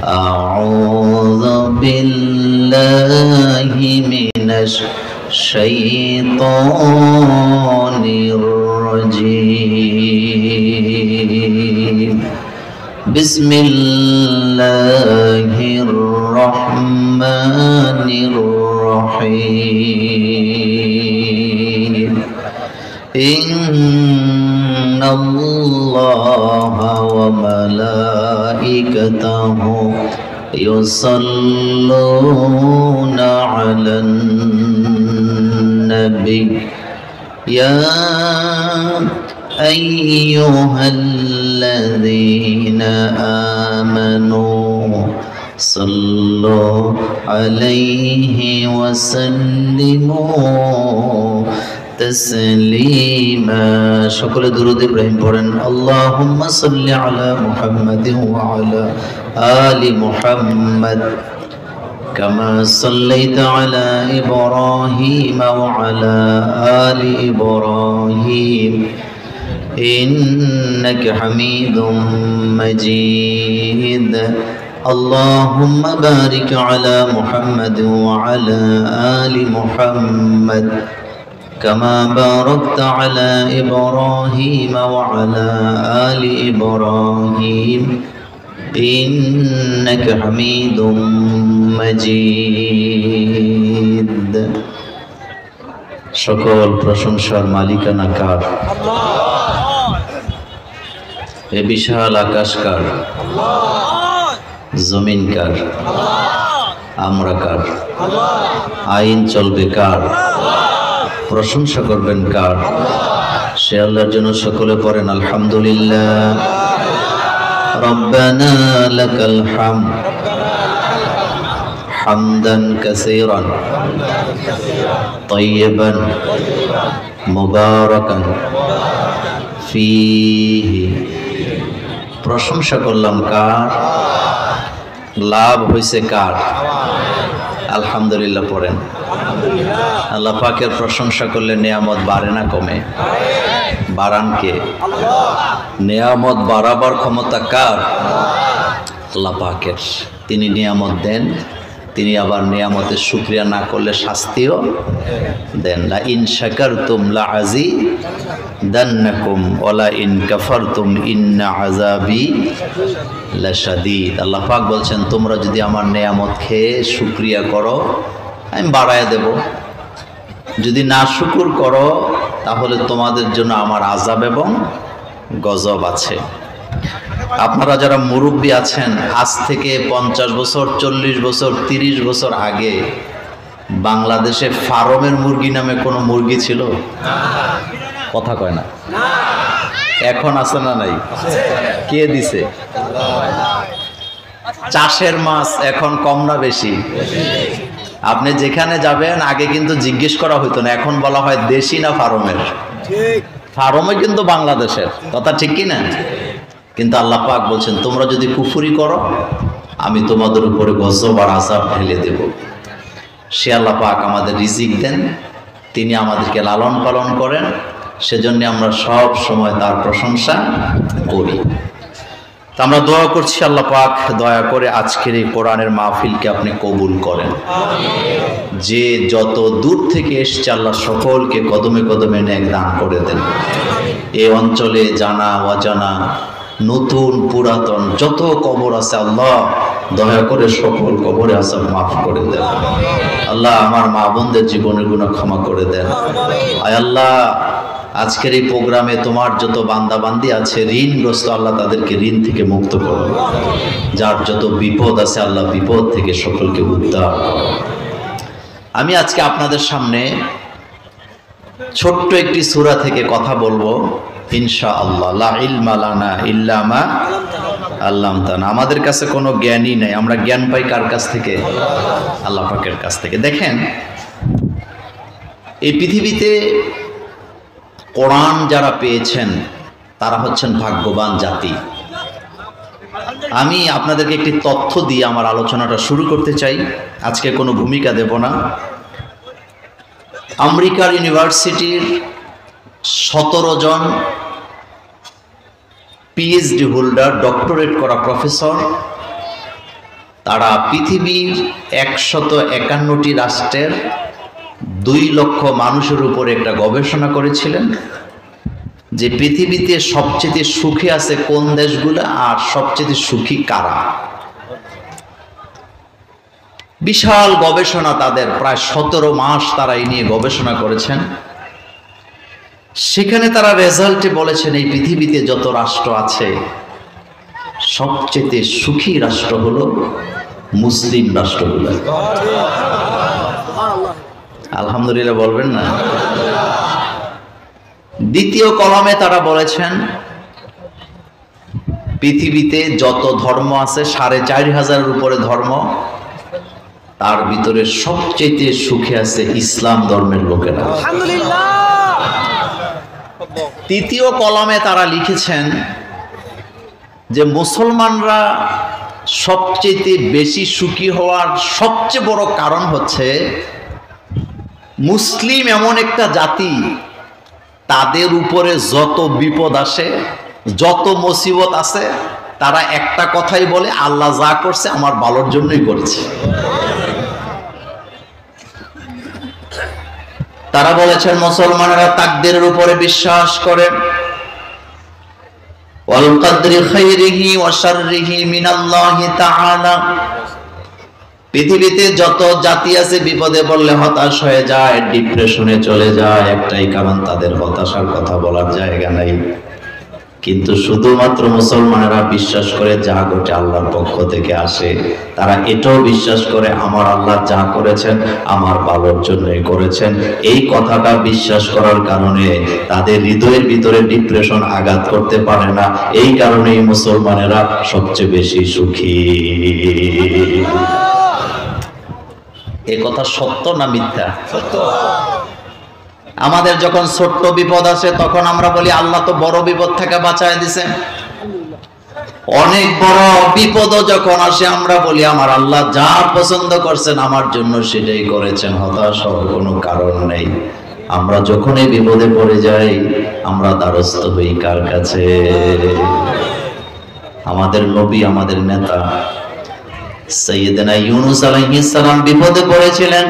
أعوذ بالله من الشيطان الرجيم بسم الله الرحمن الرحيم إن الله وملائكته يصلون على النبي يا أيها الذين آمنوا صلوا عليه وسلموا تسليما شكر درود إبراهيم পড়েন اللهم صل على محمد وعلى آل محمد كما صليت على إبراهيم وعلى آل إبراهيم إنك حميد مجيد اللهم بارك على محمد وعلى آل محمد كما باركت على إبراهيم وعلى آل إبراهيم إنك حميد مجيد সকল প্রশংসার মালিকানা কার? এ বিশাল আকাশ কার? জমিন কার? আমরা কার? আইন চলবে কার? প্রশংসা করবেন কার? সে আল্লাহর জন্য সকলে পড়েন আলহামদুলিল্লাহ রব্বানা লাকাল হামদ হামদান কাসীরান তাইয়িবান মুবারাকান ফীহি প্রশংসা করলাম কার? লাভ হয়েছে কার? আলহামদুলিল্লাহ পড়েন। আল্লাহ পাকের প্রশংসা করলে নিয়ামত বাড়ে না কমে? বাড়ান কে? নিয়ামত বাড়াবার ক্ষমতা কার? আল্লাহ পাকের। তিনি নিয়ামত দেন, তিনি আবার নিয়ামতের শুকরিয়া না করলে শাস্তিও দেন। লা ইন শাকারতুম লা আযীদান্নাকুম ওয়া লা ইন কাফারতুম ইন্না আযাবি লাশাদীদ। আল্লাহ পাক বলছেন তোমরা যদি আমার নিয়ামত খেয়ে শুকরিয়া করো আমি বাড়ায় দেব, যদি না শুকুর করো তাহলে তোমাদের জন্য আমার আযাব এবং গজব আছে। আপনারা যারা মুরব্বী আছেন, আজ থেকে 50 বছর 40 বছর 30 বছর আগে বাংলাদেশে ফার্মের মুরগি নামে কোনো মুরগি ছিল? কথা কয় না। এখন আছে না নাই? কে দিছে? চাষের মাছ এখন কম না বেশি? আপনি যেখানে যাবেন আগে কিন্তু জিজ্ঞেস করা হইতো না, এখন বলা হয় দেশি না ফার্মের। ফার্মে কিন্তু বাংলাদেশের, কথা ঠিক কি না? কিন্তু আল্লাহ পাক বলছেন তোমরা যদি কুফরি করো আমি তোমাদের উপরে গজব আর আযাব ঢেলে দেব। সে আল্লাহ পাক আমাদের রিজিক দেন, তিনি আমাদেরকে লালন পালন করেন, সেজন্য আমরা সব সময় তার প্রশংসা করি। তা আমরা দোয়া করছি আল্লাহ পাক দয়া করে আজকের এই কোরআনের মাহফিলকে আপনি কবুল করেন। যে যত দূর থেকে এসছে আল্লাহ সকলকে কদমে কদমে নেক দান করে দেন। এই অঞ্চলে জানা অজানা নতুন পুরাতন যত কবর আছে আল্লাহ দয়া করে সকল কবরে আযাব মাফ করে দেন। আল্লাহ আমার মা বোনদের জীবনের গুনাহ ক্ষমা করে দেন। আয় আল্লাহ আজকের এই প্রোগ্রামে তোমার যত বান্দা বান্দি আছে ঋণগ্রস্ত আল্লাহ তাদেরকে ঋণ থেকে মুক্ত করো। যার যত বিপদ আছে আল্লাহ বিপদ থেকে সকলকে উদ্ধার করো। আমি আজকে আপনাদের সামনে ছোট্ট একটি সূরা থেকে কথা বলবো ইনশাআল্লাহ। লা ইলমা লানা ইল্লা মা আল্লামতানা। আমাদের কাছে কোনো জ্ঞানই নাই, আমরা জ্ঞান পাই কার কাছ থেকে? আল্লাহ পাকের কাছ থেকে। দেখেন এই পৃথিবীতে কোরআন যারা পেয়েছেন তারা হচ্ছেন ভাগ্যবান জাতি। আমি আপনাদেরকে একটি তথ্য দিয়ে আমার আলোচনাটা শুরু করতে চাই, আজকে কোনো ভূমিকা দেব না। আমেরিকার ইউনিভার্সিটির 17 জন পিএইচডি হোল্ডার, ডক্টরেট করা প্রফেসর তারা পৃথিবীর 151টি রাষ্ট্রের 2 লক্ষ মানুষের উপর একটা গবেষণা করেছিলেন যে পৃথিবীতে সবচেয়ে সুখী আছে কোন দেশগুলো আর সবচেয়ে সুখী কারা। বিশাল গবেষণা, তাদের প্রায় 17 মাস তারা এই নিয়ে গবেষণা করেছেন। সেখানে তারা রেজাল্টে বলেছেন এই পৃথিবীতে যত রাষ্ট্র আছে সবচেয়ে সুখী রাষ্ট্র হলো মুসলিম রাষ্ট্রগুলো। আলহামদুলিল্লাহ বলবেন না? দ্বিতীয় কলমে তারা বলেছেন পৃথিবীতে যত ধর্ম আছে 4500-এর উপরে ধর্ম, তার ভিতরে সবচেয়ে সুখে আছে ইসলাম ধর্মের লোকেরা। তৃতীয় কলমে তারা লিখেছেন যে মুসলমানরা সবচেয়ে বেশি সুখী হওয়ার সবচেয়ে বড় কারণ হচ্ছে মুসলিম এমন একটা জাতি, তাদের উপরে যত বিপদ আসে, যত মুসিবত আছে, তারা একটা কথাই বলে, আল্লাহ যা করছে আমার ভালোর জন্যই করেছে। তারা বলেছেন মুসলমানেরা তাকদীরের উপরে বিশ্বাস করে, ওয়াল কদরি খাইরিহি ওয়া শাররিহি মিনাল্লাহি তাআলা। পৃথিবীতে যত জাতি আছে বিপদে পড়লে হতাশ হয়ে যায়, ডিপ্রেশনে চলে যায়, একটাই কারণ তাদের হতাশার কথা বলার জায়গা নাই। কিন্তু শুধুমাত্র মুসলমানেরা বিশ্বাস করে যা ঘটে আল্লাহর পক্ষ থেকে আসে। তারা এটাও বিশ্বাস করে আমার আল্লাহ যা করেছেন আমার ভালোর জন্যই করেছেন। এই কথাটা বিশ্বাস করার কারণে তাদের হৃদয়ের ভিতরে ডিপ্রেশন আঘাত করতে পারে না। এই কারণেই মুসলমানেরা সবচেয়ে বেশি সুখী। এই কথা সত্য না মিথ্যা? সত্য। আমাদের যখন ছোট্ট বিপদ আসে তখন আমরা বলি আল্লাহ তো বড় বিপদ থেকে বাঁচায় দিয়েছেন। অনেক বড় বিপদও যখন আসে আমরা বলি আমার আল্লাহ যা পছন্দ করছেন আমার জন্য সেটাই করেছেন, হতাশ হওয়ার কোনো কারণ নেই। আমরা যখনই বিপদে পড়ে যাই আমরা দ্বারস্থ হই কার কাছে? আমাদের নবী, আমাদের নেতা সাইয়েদনা ইউনূস আলাইহিস সালাম বিপদে পড়েছিলেন।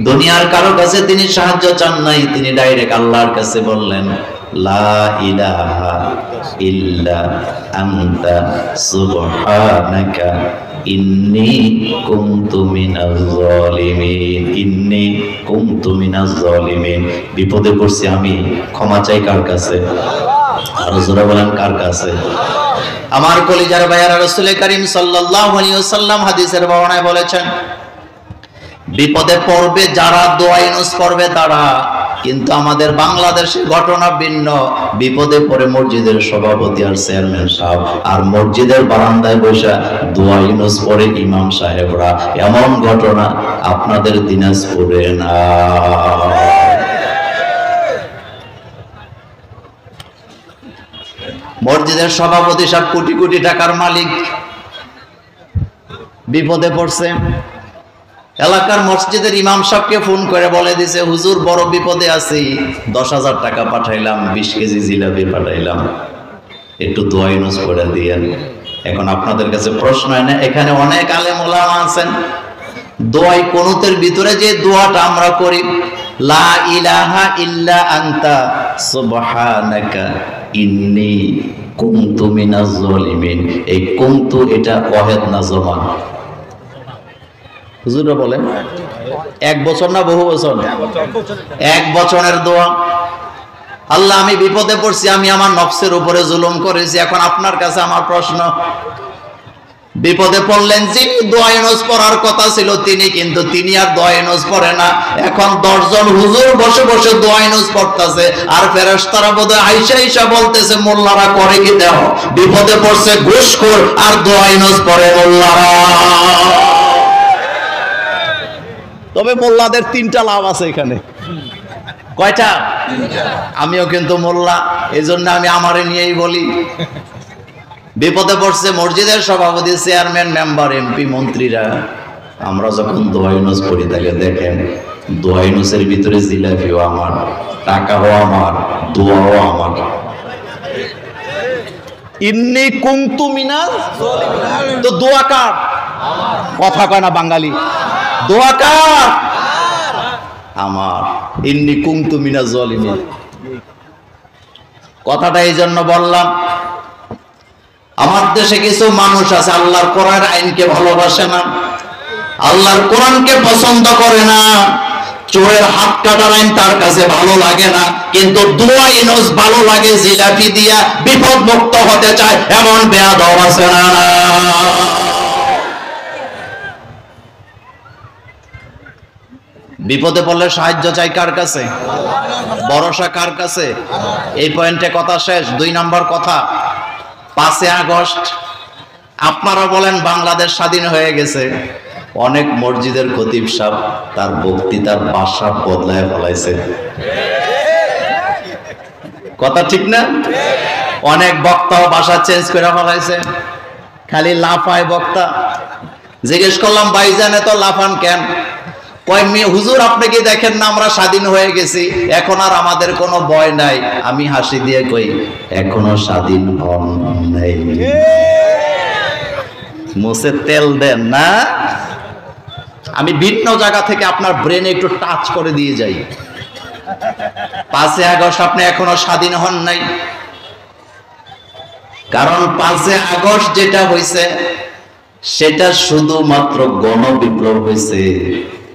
দুনিয়ার কারো কাছে তিনি সাহায্য চান নাই, তিনি ডাইরেক্ট আল্লাহর কাছে বললেন লা ইলাহা ইল্লা আনতা সুবহানাকা ইন্নী কুনতু মিনাজ জালিমিন। ইন্নী কুনতু মিনাজ জালিমিন। বিপদে পড়ছি আমি, ক্ষমা চাই কার কাছে? আরো জোরে বলেন কার কাছে? আমার কলিজার ভাইয়ারা, রাসূল করিম সাল্লাল্লাহু আলাইহি ওয়াসাল্লাম হাদিসের বর্ণনায় বলেছেন বিপদে পড়বে যারা, দোয়া ইউনুস পড়বে তারা। কিন্তু আমাদের বাংলাদেশে ঘটনা ভিন্ন। বিপদে পড়ে মসজিদের সভাপতি আর চেয়ারম্যান সাহেব, আর মসজিদের বারান্দায় বসে দোয়া ইউনুস পড়ে ইমাম সাহেবরা। এমন ঘটনা আপনাদের দিনাজপুরে না। মসজিদের সভাপতি সাহেব কোটি কোটি টাকার মালিক, বিপদে পড়ছে। এলাকার মসজিদের ইমাম সাহেবকে ফোন করে বলে দিছে হুজুর বড় বিপদে আছি, 10,000 টাকা পাঠাইলাম, 20 কেজি জিলাপি পাঠাইলাম, একটু দোয়া ইউনুস করে দিয়েন। এখন আপনাদের কাছে প্রশ্ন হয় না, এখানে অনেক আলেম ওলামা আছেন, দোয়াই কুনুতের ভিতরে যে দোয়াটা আমরা করি লা ইলাহা ইল্লা আনতা সুবহানাকা ইন্নী কুনতু মিনাজ জালিমিন, এই কুনতু এটা ওয়াহিদ না জমান? হুজুররা বলেন 1 বছর না বহু বছর? 1 বছরের দোয়া। আল্লাহ আমি বিপদে পড়ছি, আমি আমার নফসের উপরে জুলুম করেছি। এখন আপনার কাছে আমার প্রশ্ন, বিপদে পড়লেন যিনি দোয়া ইউনুস পড়ার কথা ছিল তিনি, কিন্তু তিনি আর দোয়া ইউনুস পড়ে না। এখন 10 জন হুজুর বসে বসে দোয়া ইউনুস পড়তেছে, আর ফেরেশতারা বোধহয় আইসা আইসা বলতেছে মোল্লারা করে কি দেও, বিপদে পড়ছে ঘুষখোর আর দোয়া ইউনুস পড়ে মোল্লারা। তবে মোল্লাদের 3টা লাভ আছে এখানে। কয়টা? আমিও কিন্তু মোল্লা, এই জন্য আমি আমারে নিয়েই বলি। বিপদে পড়ছে মসজিদের সভাপতি, চেয়ারম্যান, মেম্বার, এমপি, মন্ত্রীরা। আমরা যখন দোয়া ইউনুস পড়ি তাকে দেখেন দোয়া ইউনুসের ভিতরে জিলাপিও আমার, টাকাও আমার, দোয়াও আমার। ইন্নী কুনতু মিনাজ জালিমিন। তো দোয়া কার? কথা কয় না বাঙালি। দোয়া কার? আমার। ইন্নী কুনতু মিনাজ জালিমিন। কথাটা এই জন্য বললাম, আমার দেশে কিছু মানুষ আছে আল্লাহর কোরআনের আইনকে ভালোবাসে না, আল্লাহর কোরআনকে পছন্দ করে না, চোরের হাত কাটার আইন তার কাছে ভালো লাগে না, কিন্তু দোয়া ইনুস ভালো লাগে, জিলাপি দিয়া বিপদ মুক্ত হতে চায়, এমন বেয়াদব আছে না? বিপদে পড়লে সাহায্য চাই কার কাছে? ভরসা কার কাছে? এই পয়েন্টে কথা শেষ। 2 নম্বর কথা, 5 আগস্ট আপনারা বলেন বাংলাদেশ স্বাধীন হয়ে গেছে, অনেক মসজিদের খতিব সাহেব তার বক্তৃতার ভাষা বদলায় ফেলাইছে। কথা ঠিক না? অনেক বক্তাও ভাষা চেঞ্জ করে ফেলাইছে, খালি লাফায় বক্তা। জিজ্ঞেস করলাম ভাইজান এত লাফান কেন? কয় হুজুর আপনি কি দেখেন না আমরা স্বাধীন হয়ে গেছি, এখন আর আমাদের কোনো ভয় নাই। আমি হাসি দিয়ে কই এখনো স্বাধীন হন নাই। মুছে তেল দেন না। আমি ভিন্ন জায়গা থেকে আপনার ব্রেনে একটু টাচ করে দিয়ে যাই। 5 আগস্ট আপনি এখনো স্বাধীন হন নাই, কারণ 5 আগস্ট যেটা হয়েছে সেটা শুধুমাত্র গণবিপ্লব হয়েছে,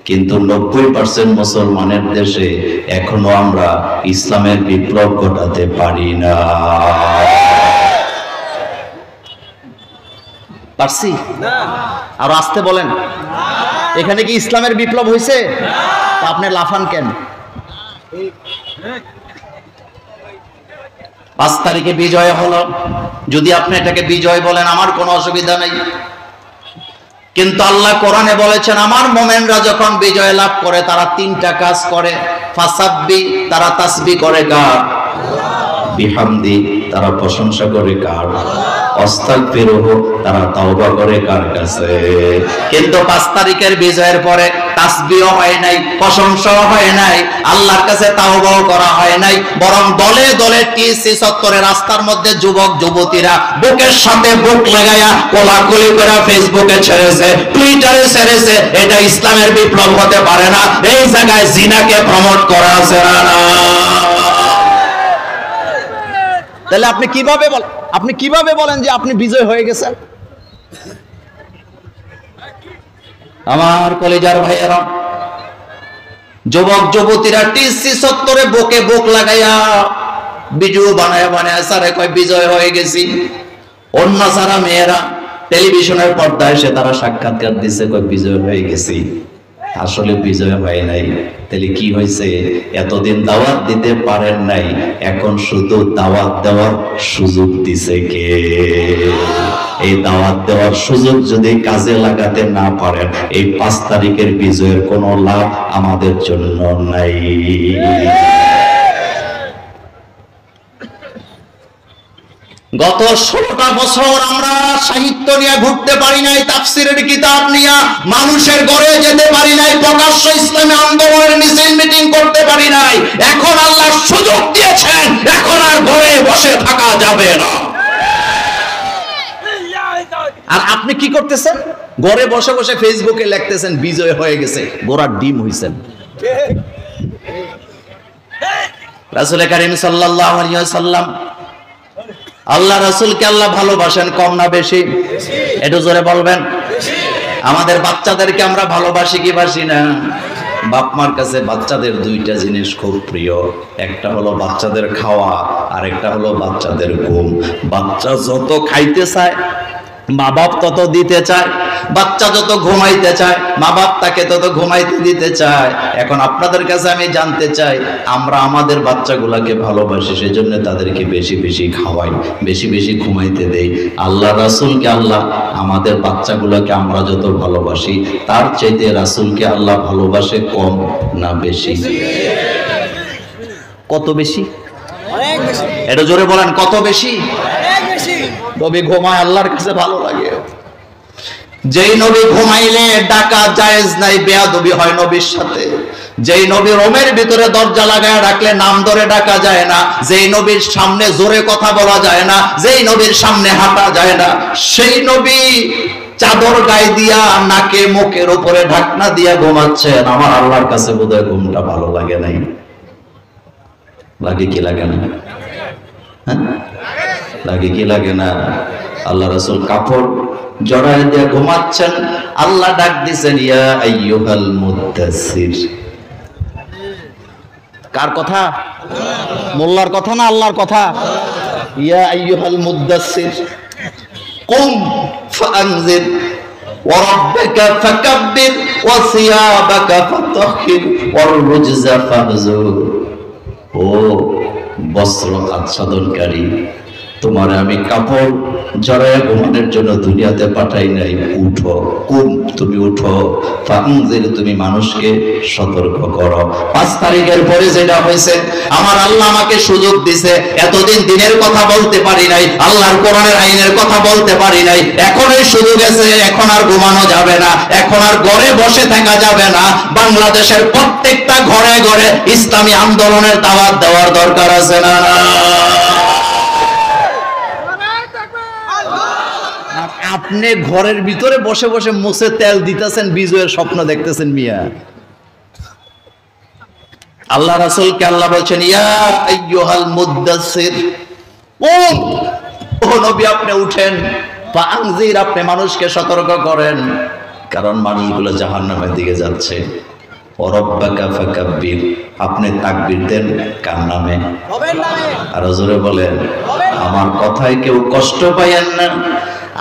কিন্তু 90% মুসলমানের দেশে এখনো আমরা ইসলামের বিপ্লব ঘটাতে পারি না। পারছি না? আর আসতে বলেন, এখানে কি ইসলামের বিপ্লব হয়েছে? আপনি লাফান কেন? 5 তারিখে বিজয় হলো, যদি আপনি এটাকে বিজয় বলেন আমার কোনো অসুবিধা নেই, কিন্তু আল্লাহ কোরআনে বলেছেন আমার মুমিনরা যখন বিজয় লাভ করে তারা 3টা কাজ করে। ফাসাব্বি, তারা তাসবিহ করে কার? বিহামদি, তারা প্রশংসা করে কার? আস্তাগফিরুহু, তারা তাওবা করে কার কাছে? কিন্তু 5 তারিখের বিজয়ের পরে তাসবিহ হয় নাই, প্রশংসাও হয় নাই, আল্লাহর কাছে তাওবাও করা হয় নাই, বরং দলে দলে টিসি চত্বরে রাস্তার মধ্যে যুবক যুবতীরা বুকের সাথে বুক লাগায়া কোলাকুলি করে ফেসবুকে ছেড়েছে, টুইটারে ছেড়েছে। এটা ইসলামের বিপ্লব হতে পারে না। এই জায়গায় জিনাকে প্রমোট করা আছে না? তাহলে আপনি কিভাবে বলেন যে আপনি বিজয় হয়ে গেছেন? আমার কলেজার ভাইয়েরা, যুবক যুবতীরা টিসি চত্বরে বুকে বুক লাগাইয়া ভিডিও বানায় বানায় সারে কয় বিজয় হয়ে গেছি। অন্য সারা মেয়েরা টেলিভিশনের পর্দায় এসে তারা সাক্ষাৎকার দিচ্ছে, কয় বিজয় হয়ে গেছি। আসলে বিজয় হয় নাই। তাহলে কি হয়েছে? এতদিন দাওয়াত দিতে পারেন নাই, এখন শুধু দাওয়াত দেওয়ার সুযোগ দিছে কে? এই দাওয়াত দেওয়ার সুযোগ যদি কাজে লাগাতে না পারেন, এই 5 তারিখের বিজয়ের কোনো লাভ আমাদের জন্য নাই। গত 16টা বছর আমরা সাহিত্য নিয়ে ঘুরতে পারি নাই, তাফসীরের কিতাব নিয়ে মানুষের ঘরে যেতে পারি নাই, প্রকাশ্য ইসলামী আন্দোলনের মিছিল মিটিং করতে পারি নাই। এখন আল্লাহ সুযোগ দিয়েছেন, এখন আর ঘরে বসে থাকা যাবে না। আর আপনি কি করতেছেন? ঘরে বসে বসে ফেসবুকে লিখতেছেন বিজয় হয়ে গেছে, গোড়ার ডিম হইছেন। রাসূল কারীম সাল্লাল্লাহু আলাইহি ওয়াসাল্লাম, আল্লাহ রাসূলকে আল্লাহ ভালোবাসেন কম না বেশি? একটু জোরে বলবেন। আমাদের বাচ্চাদেরকে আমরা ভালোবাসি কি বাসি না? বাপ মার কাছে বাচ্চাদের 2টা জিনিস খুব প্রিয়, একটা হলো বাচ্চাদের খাওয়া, আর একটা হলো বাচ্চাদের ঘুম। বাচ্চা যত খাইতে চায় মা বাপ তত দিতে চায়, বাচ্চা যত ঘুমাইতে চায় মা বাপ তাকে তত ঘুমাইতে দিতে চায়। এখন আপনাদের কাছে আমি জানতে চাই, আমরা আমাদের বাচ্চাগুলোকে ভালোবাসি, সেজন্য তাদেরকে বেশি বেশি খাওয়াই, বেশি বেশি ঘুমাইতে দেই। আল্লাহ রাসূলকে আল্লাহ আমাদের বাচ্চাগুলোকে আমরা যত ভালোবাসি, তার চাইতে রাসূলকে আল্লাহ ভালোবাসে কম না বেশি? কত বেশি? অনেক বেশি। এটা জোরে বলেন, কত বেশি? অনেক বেশি। নবী ঘুমায়, আল্লাহর কাছে ভালো লাগে। যেই নবী ঘুমাইলে ডাকা জায়েজ নাই, বেয়াদবি হয় নবীর সাথে। যেই নবী রোমের ভিতরে দরজা লাগায় রাখলে নাম ধরে ডাকা যায় না, যেই নবীর সামনে জোরে কথা বলা যায় না, যেই নবীর সামনে হাঁটা যায় না, সেই নবী চাদর গায়ে দিয়া নাকে মুখের উপরে ঢাকনা দিয়া ঘুমাচ্ছেন। আমার আল্লাহর কাছে বোধহয় ঘুমটা ভালো লাগে নাই। লাগে কি লাগে না? হ্যাঁ, লাগে কি লাগে না? আল্লাহ রাসূল কাপড় জড়ায় দিয়ে ঘুমাচ্ছেন, আল্লাহ ডাক দিছেন ইয়া আইয়ুহাল মুদ্দাসসির। কার কথা? মোল্লার কথা না আল্লাহর কথা? ইয়া আইয়ুহাল মুদ্দাসসির কুম ফাআনজির ওয়া রাব্বাকা ফাকাব্বির ওয়া সিয়াবাকা ফাতাহহির ওয়ার রুজজা ফাহজুর। ও বস্ত্র আচ্ছাদনকারী, তোমার আমি কাপড় জড়ায় ঘুমানোর জন্য দুনিয়াতে পাঠাই নাই, উঠো, কুম তুমি উঠো, ফাআনজির তুমি মানুষকে সতর্ক করো। 5 তারিখের পরে যেটা হয়েছে, আমার আল্লাহ আমাকে সুযোগ দিছে, এতদিন দিনের কথা বলতে পারি নাই, আল্লাহর কোরআনের আইনের কথা বলতে পারি নাই, এখন এই সুযোগ এসে, এখন আর ঘুমানো যাবে না, এখন আর ঘরে বসে থাকা যাবে না। বাংলাদেশের প্রত্যেকটা ঘরে ঘরে ইসলামী আন্দোলনের দাওয়াত দেওয়ার দরকার আছে না? আপনি ঘরের ভিতরে বসে বসে মুছে তেল দিতেছেন, বিজয়ের স্বপ্ন দেখতেছেন মিয়া। আল্লাহ রাসূলকে আল্লাহ বলছেন ইয়া আইয়ুহাল মুদ্দাসসির, ও নবী আপনি উঠেন, ফাআনজির আপনি মানুষকে সতর্ক করেন, কারণ মানুষগুলো জাহান্নামের দিকে যাচ্ছে। ওয়া রাব্বাকা ফাকাব্বির, আপনি তাকবীর দেন কার নামে? রবের নামে। আর জোরে বলেন, আমার কথায় কেউ কষ্ট পাইয়েন না।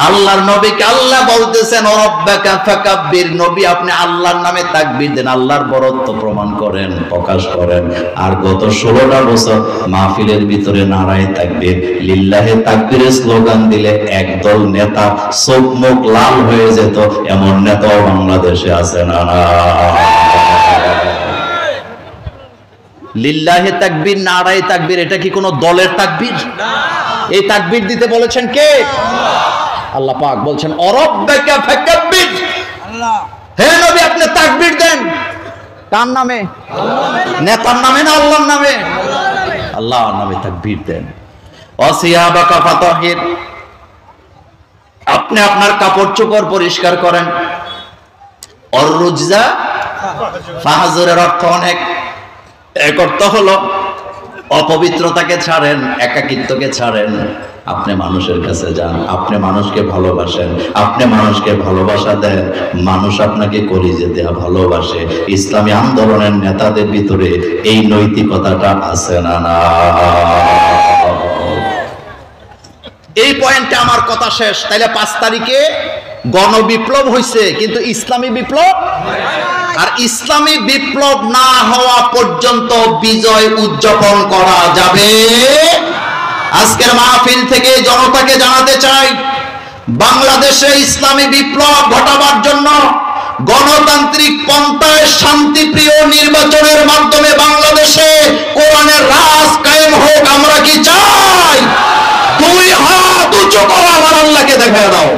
আল্লাহর নবীকে আল্লাহ বলতেছেন ওয়া রাব্বাকা ফাকাব্বির, নবী আপনি আল্লাহর নামে তাকবীর দেন, আল্লাহর বরত্ব প্রমাণ করেন, প্রকাশ করেন। আর গত 16টা বছর মাহফিলের ভিতরে নারায়ে তাকবীর, লিল্লাহে তাকবীরের স্লোগান দিলে একদল নেতা চোখ মুখ লাল হয়ে যেত, এমন নেতাও বাংলাদেশে আছে না? লিল্লাহে তাকবীর, নারায়ে তাকবীর, এটা কি কোনো দলের তাকবীর? না। এই তাকবীর দিতে বলেছেন কে? আল্লাহ পাক বলছেন অরব্বাকা ফাকাব্বির, আল্লাহ হে নবী আপনি তাকবীর দেন কার নামে? নেতার নামে না আল্লাহর নামে? আল্লাহর নামে তাকবীর দেন। ওয়াসিয়াবাকা ফাতাহির, আপনি আপনার কাপড় চোপড় পরিষ্কার করেন। অর রুজজা ফাহজুরের অর্থ অনেক। এক অর্থ হলো অপবিত্রতাকে ছাড়েন, একাকিত্বকে ছাড়েন, আপনি মানুষের কাছে যান, আপনি মানুষকে ভালোবাসেন, আপনি মানুষকে ভালোবাসা দেন, মানুষ আপনাকে কলিজা দেয়া ভালোবাসে। ইসলামী আন্দোলনের নেতাদের ভিতরে এই নৈতিকতাটা আছে না? না। এই পয়েন্টে আমার কথা শেষ। তাইলে 5 তারিখে গণবিপ্লব হয়েছে, কিন্তু ইসলামী বিপ্লব, আর ইসলামী বিপ্লব না হওয়া পর্যন্ত বিজয় উদযাপন করা যাবে। আজকের মাহফিল থেকে জনতাকে জানাতে চাই, বাংলাদেশে ইসলামী বিপ্লব ঘটাবার জন্য গণতান্ত্রিক পন্থায় শান্তিপ্রিয় নির্বাচনের মাধ্যমে বাংলাদেশে কোরআনের রাজ কায়েম হোক। আমরা কি চাই? 2 হাত উঁচু করো, আমার আল্লাহকে দেখায় দাও।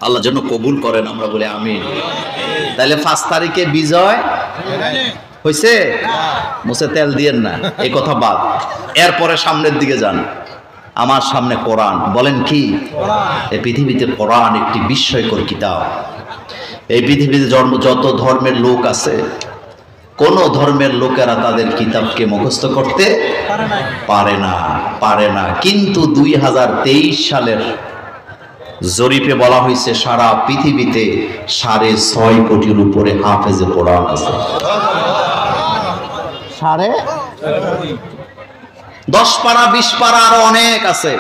আল্লাহ যেন কবুল করেন, আমরা বলি আমিন। তাহলে 5 তারিখে বিজয় হয়েছে, মুছে তেল দিয়েন না, এই কথা বাদ। এরপরে সামনের দিকে যান, আমার সামনে কোরআন। বলেন কি? এই পৃথিবীতে কোরআন একটি বিস্ময়কর কিতাব। এই পৃথিবীতে যত ধর্মের লোক আছে, কোন ধর্মের লোকেরা তাদের কিতাবকে মুখস্থ করতে পারে না। কিন্তু 2023 সালের জরিপে বলা হয়েছে সারা পৃথিবীতে 6.5 কোটির উপরে হাফেজে কোরআন আছে। 10 পারা 20 পারা আরো অনেক আছে।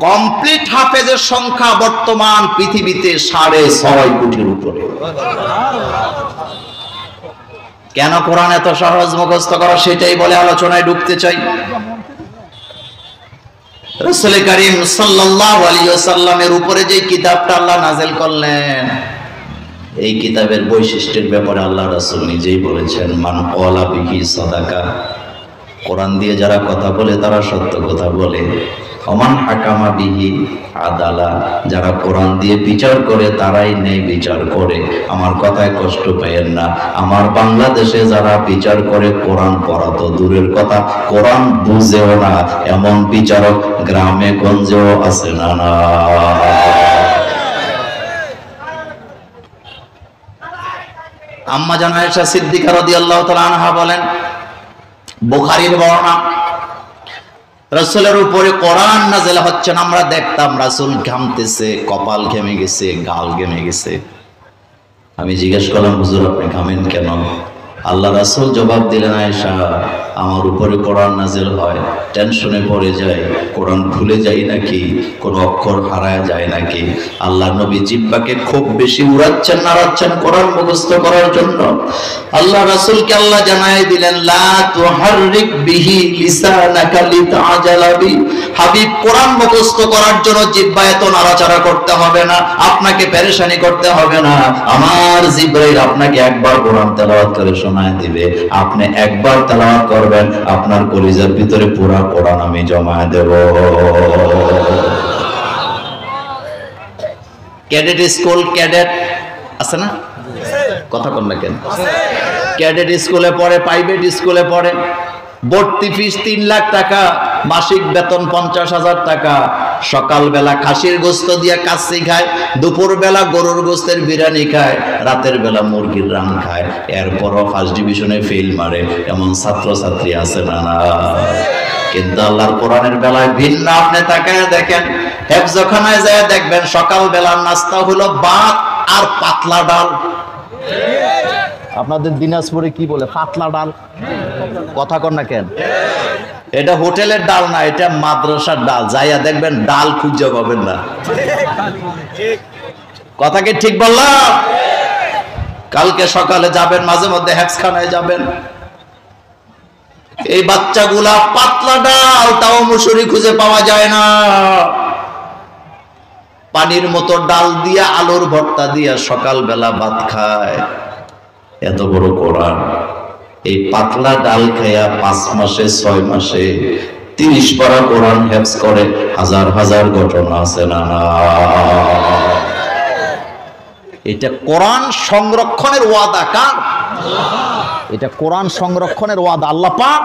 কমপ্লিট হাফেজের সংখ্যা বর্তমান পৃথিবীতে 6.5 কোটির উপরে। কেন কোরআন এত সহজ মুখস্থ করা, সেটাই বলে আলোচনায় ঢুকতে চাই। রাসূল কারীম সাল্লাল্লাহু আলাইহি ওয়াসাল্লামের উপরে যে কিতাবটা আল্লাহ নাযিল করলেন, এই কিতাবের বৈশিষ্ট্যের ব্যাপারে আল্লাহ রাসূল নিজেই বলেছেন, মান ক্বালা বিহি সাদাকা, কোরআন দিয়ে যারা কথা বলে তারা সত্য কথা বলে। ওমান হাকামা বিহি আদালা, যারা কোরআন দিয়ে বিচার করে তারাই ন্যায় বিচার করে। আমার কথায় কষ্ট পাইয়েন না, আমার বাংলাদেশে যারা বিচার করে কোরআন পড়া তো দূরের কথা, কোরআন বুঝেও না এমন বিচারক গ্রামে গঞ্জেও আছে না না। আম্মা জান আয়েশা সিদ্দিকা রাদিয়াল্লাহু তাআলা আনহা বলেন, বুখারীর বর্ণনা, রাসূলের উপরে কোরআন নাযিল হচ্ছেন, আমরা দেখতাম রাসূল ঘামতেছে, কপাল ঘেমে গেছে, গাল ঘেমে গেছে। আমি জিজ্ঞেস করলাম, হুজুর আপনি ঘামেন কেন? আল্লাহ রাসূল জবাব দিলেন, আয়েশা আমার উপরে কোরআন নাযিল হয়, টেনশনে পড়ে যায়, কোরআন ভুলে যাই নাকি, কোন অক্ষর হারায় যায় নাকি। আল্লাহ নবী জিহ্বাকে খুব বেশি উড়াচ্ছেন নাড়াচ্ছেন কোরআন মুখস্থ করার জন্য। আল্লাহ রাসূলকে আল্লাহ জানায় দিলেন, লা তুহাররিক বিহি লিসানাকা লিতাআজালা বি, হাবিব কোরআন মুখস্থ করার জন্য জিহ্বা এত নাড়াচাড়া করতে হবে না, আপনাকে পেরেশানি করতে হবে না। আমার জিবরাইল আপনাকে একবার কোরআন তেলাওয়াত করে শোনায় দিবে, আপনি একবার তেলাওয়াত করবেন, আপনার কলিজার ভিতরে পুরা কোরআন আমি জমায়ে দেব। ক্যাডেট স্কুল, ক্যাডেট আছে না? কথা কন না কেন? ক্যাডেট স্কুলে পড়ে, প্রাইভেট স্কুলে পড়ে, ভর্তি ফিস 3 লাখ টাকা, মাসিক বেতন 50,000 টাকা। সকালবেলা খাসির গোস্ত দিয়ে কাচ্চি খায়, দুপুর বেলা গরুর গোস্তের বিরিয়ানি খায়, রাতের বেলা মুরগির রান খায়। এরপরও ফার্স্ট ডিভিশনে ফেল মারে এমন ছাত্র ছাত্রী আছে না না? কিন্তু আল্লাহর কোরআনের বেলায় ভিন্ন। আপনি তাকায় দেখেন, হেফজখানায় যায় দেখবেন সকালবেলার নাস্তা হলো ভাত আর পাতলা ডাল। আপনাদের দিনাজপুরে কি বলে? পাতলা ডাল। কথা কন না কেন? এটা হোটেলের ডাল না, এটা মাদ্রাসার ডাল। যাইয়া দেখবেন ডাল খুঁজে পাবেন না। কথা কি ঠিক বললাম? কালকে সকালে যাবেন, মাঝে মধ্যে হেফজখানায় যাবেন, এই বাচ্চাগুলা পাতলা ডাল তাও মুসুরি খুঁজে পাওয়া যায় না, পানির মতো ডাল দিয়া আলুর ভর্তা দিয়া সকালবেলা ভাত খায়। এত বড় কোরআন, এই পাতলা ডাল খাইয়া 5 মাসে 6 মাসে 30 পারা কোরআন হেফজ করে। হাজার হাজার ঘটনা আছে না? এটা কোরআন সংরক্ষণের ওয়াদা কার? এটা কোরআন সংরক্ষণের ওয়াদা। আল্লাহ পাক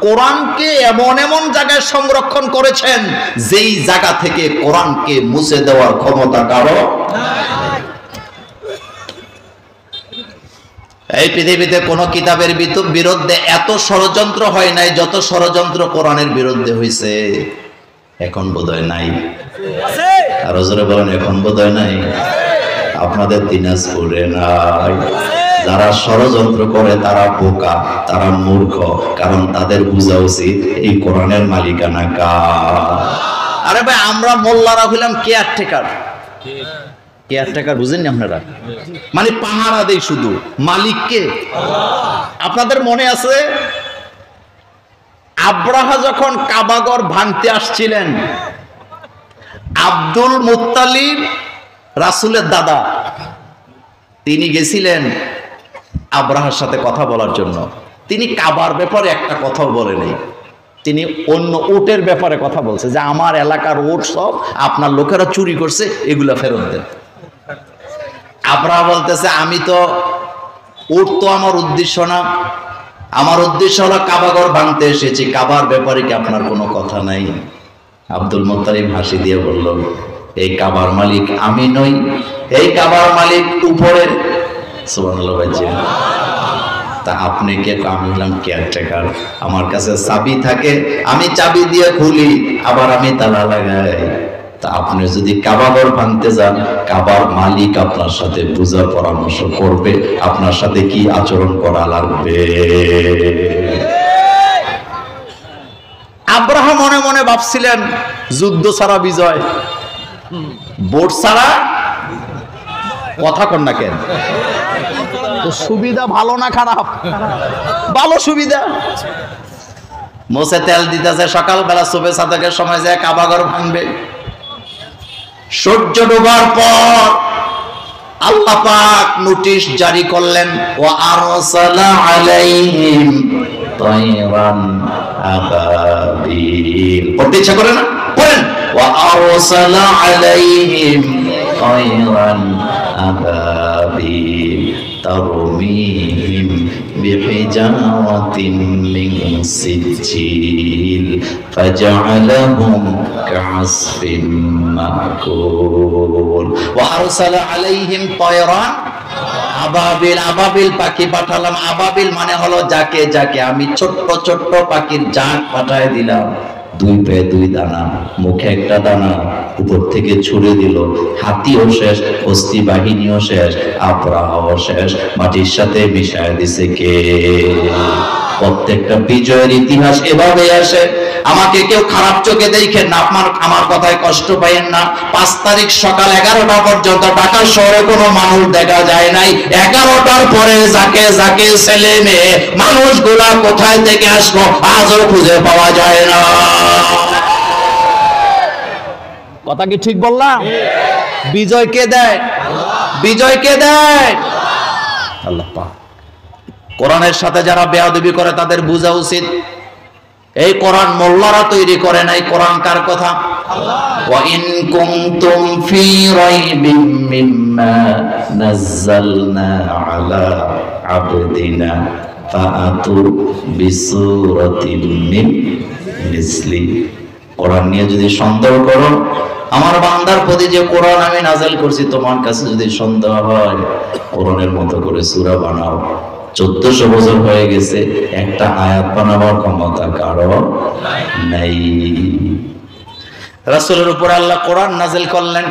কোরআনকে এমন এমন জায়গায় সংরক্ষণ করেছেন যেই জায়গা থেকে কোরআনকে মুছে দেওয়ার ক্ষমতা কারো নাই। এই পৃথিবীতে কোন কিতাবের বিরুদ্ধে এত ষড়যন্ত্র হয় নাই যত ষড়যন্ত্র কোরআনের বিরুদ্ধে হয়েছে। এখন বোধহয় নাই। আর জোরে বলেন, এখন বোধহয় নাই। আপনাদের দিনাজপুরে নাই। যারা ষড়যন্ত্র করে তারা বোকা, তারা মূর্খ, কারণ তাদের বোঝা উচিত এই কোরআনের মালিকানা কার। আরে ভাই, আমরা মোল্লারা হইলাম কেয়ারটেকার। কেয়ারটেকার বুঝেননি আপনারা? মানে পাহারা দেই শুধু, মালিককে। আপনাদের মনে আছে আব্রাহা যখন কাবাগর ভাঙতে আসছিলেন, আব্দুল মুত্তালিব রাসূলের দাদা, তিনি গেছিলেন আব্রাহার সাথে কথা বলার জন্য। তিনি কাবার ব্যাপারে একটা কথাও বলেনি, তিনি অন্য উটের ব্যাপারে কথা বলছে যে আমার এলাকার উট সব আপনার লোকেরা চুরি করছে, এগুলা ফেরত দেন। আব্রাহা বলতেছে, আমি তো উট তো আমার উদ্দেশ্য না, আমার উদ্দেশ্য হলো কাবাঘর ভাঙতে এসেছি, কাবার ব্যাপারে কি আপনার কোনো কথা নাই? আব্দুল মুত্তালিব হাসি দিয়ে বলল, এই কাবার মালিক আমি নই, এই কাবার মালিক উপরে। সুবহানাল্লাহ ভাইজি। তা আপনি কে? আমি হলাম কেয়ারটেকার, আমার কাছে চাবি থাকে, আমি চাবি দিয়ে খুলি, আবার আমি তালা লাগাই। তা আপনি যদি কাবাঘর ভাঙতে যান, কাবার মালিক আপনার সাথে বুঝা পরামর্শ করবে আপনার সাথে কি আচরণ করা লাগবে। আব্রাহা মনে মনে ভাবছিলেন যুদ্ধ ছাড়া বিজয়, ভোট ছাড়া। কথা কন না কেন? সুবিধা ভালো না খারাপ? ভালো সুবিধা। মোছে তেল দিতেছে, সকালবেলা সুবে সাদেকের সময় যায় কাবাঘর ভাঙবে। সূর্য ডোবার পর আল্লাহ পাক নোটিশ জারি করলেন, ওয়া আরসালা আলাইহিম তায়রান আবাবিল। পড়তে ইচ্ছা করে না? পড়েন, ওয়া আরসালা আলাইহিম তায়রান আবাবিল তারমিহিম বিহিজারাতিন মিন সিজিল ফাজআলাহুম কাআসফিন মাকুল। ওয়া আরসালা আলাইহিম তায়রান আবাবিল। আবাবিল পাখি পাঠালাম। আবাবিল মানে হলো যাকে যাকে আমি ছোট্ট ছোট্ট পাখির জাক পাঠায় দিলাম। দুই পায়ে দুই দানা, মুখে একটা দানা, উপর থেকে ছুড়ে দিল। হাতিও শেষ, অস্থি বাহিনীও শেষ, আবরাহাও শেষ, মাটির সাথে মিশায় দিছে কে? প্রত্যেকটা বিজয়ের ইতিহাস এভাবে আসে। আমাকে কেউ খারাপ চোখে দেখেন না, আমার কথায় কষ্ট পাইয়েন না। 5 তারিখ সকাল 11টা পর্যন্ত ঢাকা শহরে কোনো মানুষ দেখা যায় নাই। 11টার পরে যাকে যাকে ছেলে মেয়ে মানুষগুলা কোথায় থেকে আসলো আজও খুঁজে পাওয়া যায় না। কথা কি ঠিক বললাম? বিজয় কে দেয়? বিজয় কে দেয়? আল্লাহ পাক। কোরআনের সাথে যারা বেয়াদবি করে তাদের বোঝা উচিত, এই কোরআন মোল্লারা তৈরি করে নাই। কোরআন কার কথা? ওয়া ইন কুনতুম ফি রাইবিম মিম্মা নাযালনা আলা আবদিনা ফাআতু বিসূরাতিন মিন মিসলি। কোরআন নিয়ে যদি সন্দেহ করো, আমার বান্দার প্রতি যে কোরআন আমি নাযিল করছি, তোমার কাছে যদি সন্দেহ হয়, কোরআনের মতো করে সূরা বানাও। 1400 বছর হয়ে গেছে, একটা আয়াত বানাবার ক্ষমতা কারো নাই। রাসূলের উপর আল্লাহ কোরআন নাযিল করলেন।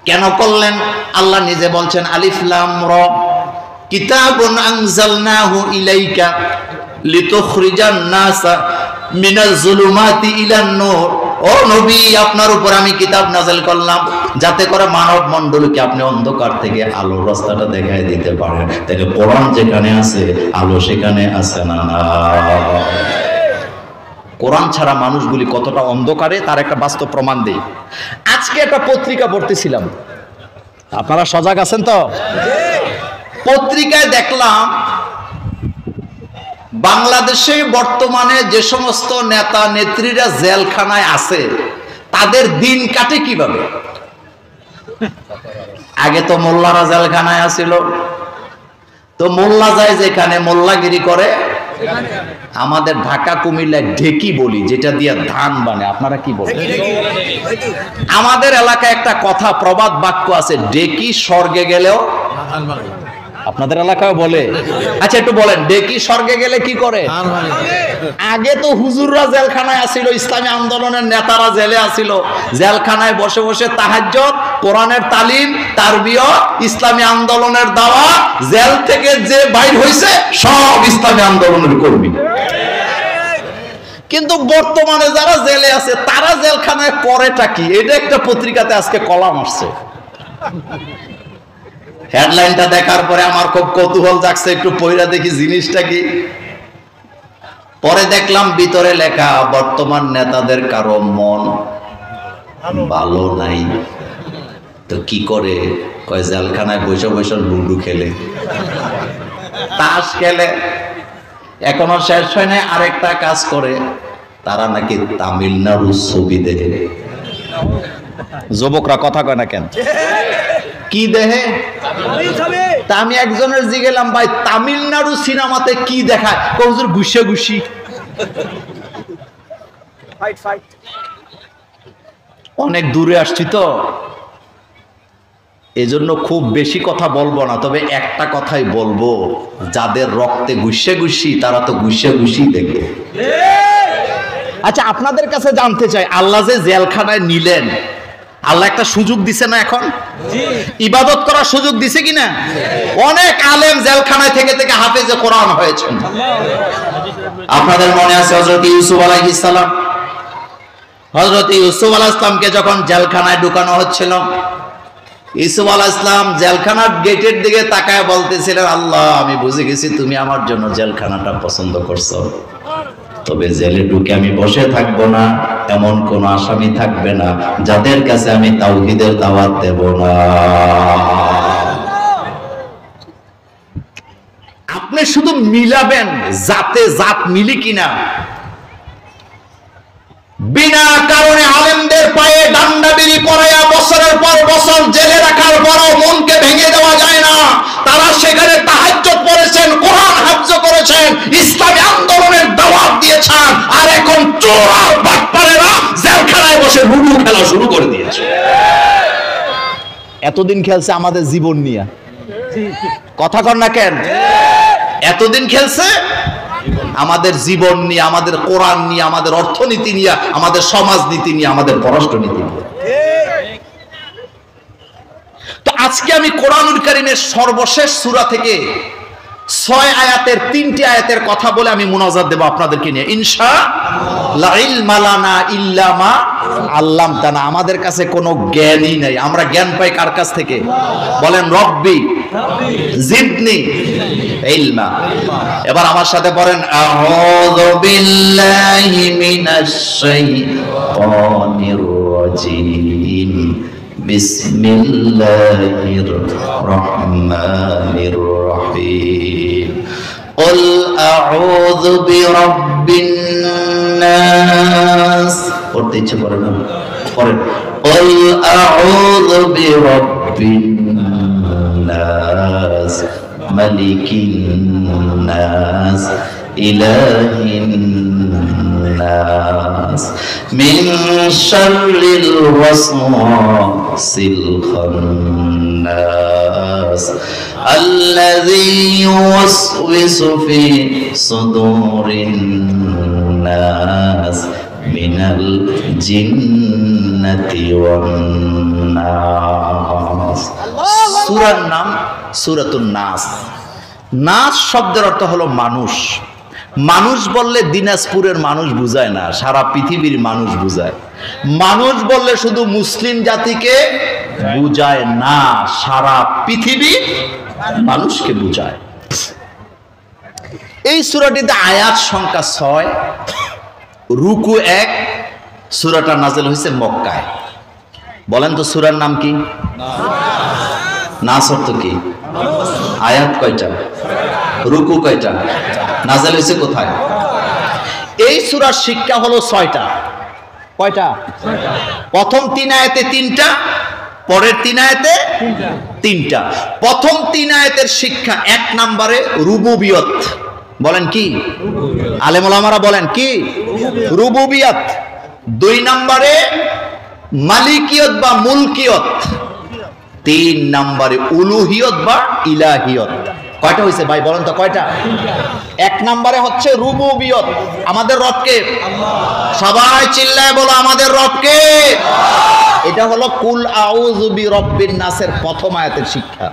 কেন করলেন? আল্লাহ নিজে বলছেন, আলিফ লাম র কিতাবুন আনজালনাহু ইলাইকা লিতুখরিজান নাসা মিনাজ যুলুমাতি ইলান নূর। ও নবী, আপনার উপর আমি কিতাব নাযিল করলাম যাতে করে মানব মণ্ডলীকে আপনি অন্ধকার থেকে আলোর রাস্তাটা দেখায় দিতে পারেন। তাহলে কোরআন যেখানে আছে আলো সেখানে আছে না? না। কোরআন ছাড়া মানুষগুলি কতটা অন্ধকারে তার একটা বাস্তব প্রমাণ দেই। আজকে একটা পত্রিকা পড়তেছিলাম, আপনারা সজাগ আছেন তো? পত্রিকায় দেখলাম বাংলাদেশে বর্তমানে যে সমস্ত নেতা নেত্রীরা জেলখানায় আছে তাদের দিন কাটে কিভাবে। আগে তো মোল্লারা জেলখানায় আছিল, তো মোল্লা যায় যেখানে মোল্লাগিরি করে। আমাদের ঢাকা কুমিল্লায় ঢেকি বলি, যেটা দিয়ে ধান বানে। আপনারা কি বলেন? আমাদের এলাকায় একটা কথা প্রবাদ বাক্য আছে, ডেকি স্বর্গে গেলেও। আপনাদের এলাকায় বলে? আচ্ছা একটু বলেন, ডেকি স্বর্গে গেলে কি করে? আগে তো হুজুররা জেলখানায় আসিল, ইসলামী আন্দোলনের নেতারা জেলে আসিল, জেলখানায় বসে বসে তাহাজ্জুদ, কোরআনের তালিম, তারবিয়ত, ইসলামী আন্দোলনের দাওয়া। জেল থেকে যে বাইর হইছে সব ইসলামী আন্দোলনের কর্মী। কিন্তু বর্তমানে যারা জেলে আছে তারা জেলখানায় করেটা কি? এটা একটা পত্রিকাতে আজকে কলাম আসছে। হেডলাইনটা দেখার পরে আমার খুব কৌতূহল জাগছে, একটু পড়া দেখি জিনিসটা কি। পরে দেখলাম ভিতরে লেখা, বর্তমান নেতাদের কারো মন ভালো নাই, তো কি করে? কয় জেলখানায় বসে বসে লুডু খেলে, তাস খেলে। এখনো শেষ হয় নাই, আরেকটা কাজ করে, তারা নাকি তামিলনাড়ু ছবি দেখে। যুবকরা কথা কয় না কেন? কি দেহে? তা আমি একজনের জিগেলাম, ভাই তামিলনাড়ু সিনেমাতে কি দেখায়? হুজুর ঘুষে ঘুষি। অনেক দূরে আসছি তো, এজন্য খুব বেশি কথা বলবো না, তবে একটা কথাই বলবো, যাদের রক্তে ঘুষে ঘুষি তারা তো ঘুষে ঘুষি দেখবে। আচ্ছা আপনাদের কাছে জানতে চাই, আল্লাহ যে জেলখানায় নিলেন, আল্লাহ একটা সুযোগ দিছে না? এখন ইবাদত করার সুযোগ দিছে কিনা? অনেক আলেম জেলখানায় থেকে থেকে হাফেজে কোরআন হয়েছেন। আপনাদের মনে আছে হযরত ইউসুফ আলাইহিস সালাম? হযরত ইউসুফ আলাইহিস সালামকে যখন জেলখানায় ঢুকানো হচ্ছিল, ইউসুফ আলাইহিস সালাম জেলখানার গেটের দিকে তাকায় বলতেছিলেন, আল্লাহ আমি বুঝে গেছি তুমি আমার জন্য জেলখানাটা পছন্দ করছো, তবে জেলে ঢুকে আমি বসে থাকবো না, এমন কোন আসামি থাকবে না যাদের কাছে আমি তাওহীদের দাওয়াত দেব না। শুধু মিলাবেন জাতে জাত মিলি কিনা। বিনা কারণে আলেমদের পায়ে ডান্ডা বিড়ি পরাইয়া বছরের পর বছর জেলে রাখার পরও মনকে ভেঙে দেওয়া যায় না। তারা সেখানে তাহাজ্জুদ পড়েছেন, কোরআন হাফজ করেছেন, ইসলামী আন্দোলনের দাওয়াত দিয়েছেন, আর এখন চোর আর বাটপারেরা জেলখানায় বসে লুডু খেলা শুরু করে দিয়েছে। এতদিন খেলছে আমাদের জীবন নিয়ে, কথা কর না কেন? এতদিন খেলছে আমাদের জীবন নিয়ে, আমাদের কোরআন নিয়ে, আমাদের অর্থনীতি নিয়ে, আমাদের সমাজনীতি নিয়ে, আমাদের পররাষ্ট্রনীতি নিয়ে। তো আজকে আমি কোরআনুল কারীমের সর্বশেষ সূরা থেকে 6 আয়াতের 3টি আয়াতের কথা বলে আমি মুনাজাত দেব আপনাদেরকে নিয়ে ইনশাআল্লাহ। লা ইলমা লানা ইল্লা মা আল্লামতানা, আমাদের কাছে কোনো জ্ঞানই নাই। আমরা জ্ঞান পাই কার কাছ থেকে? বলেন রব্বি জিদনি ইলমা। এবার আমার সাথে পড়েন আউযু বিল্লাহি মিনাশ শাইতানির রাজিম বিসমিল্লাহির রহমানির রহিম قل أعوذ برب الناس পড়তে ইচ্ছে করে না পড়েন قل أعوذ برب الناس ملك الناس إله الناس من شر الوسواس الخناس الذي يوسوس في صدور الناس من الجنة والناس। সূরার নাম সূরাতুন নাস। নাস শব্দের অর্থ হলো মানুষ। মানুষ বললে দিনাজপুরের মানুষ বুঝায় না, সারা পৃথিবীর মানুষ বুঝায়। মানুষ বললে শুধু মুসলিম জাতিকে বুঝায় না, সারা পৃথিবীর মানুষকে বুঝায়। এই সূরাটিতে আয়াত সংখ্যা 6, রুকু 1। সূরাটা নাযিল হয়েছে মক্কায়। বলেন তো সূরার নাম কি? নাস অর্থ কি? আয়াত কয়টা? রুকু কয়টা? নাযিল হয়েছে কোথায়? এই সূরার শিক্ষা হলো 6টা। কয়টা? প্রথম 3 আয়াতে 3টা, পরের 3 আয়াতে 3টা। প্রথম 3 আয়াতের শিক্ষা 1 নম্বরে রুবুবিয়ত। বলেন কি? আলেম ওলামারা বলেন কি? রুবুবিয়ত। 2 নম্বরে মালিকিয়ত বা মুলকিয়ত। 3 নম্বরে উলুহিয়ত বা ইলাহিয়ত। কয়টা হয়েছে ভাই বলেন তো কয়টা? 1 নম্বরে হচ্ছে রুবুবিয়ত, আমাদের রব কে? সবাই চিল্লায় বলো আমাদের রব কে? এটা হলো কুল আউযু বিরব্বিন নাসের প্রথম আয়াতের শিক্ষা।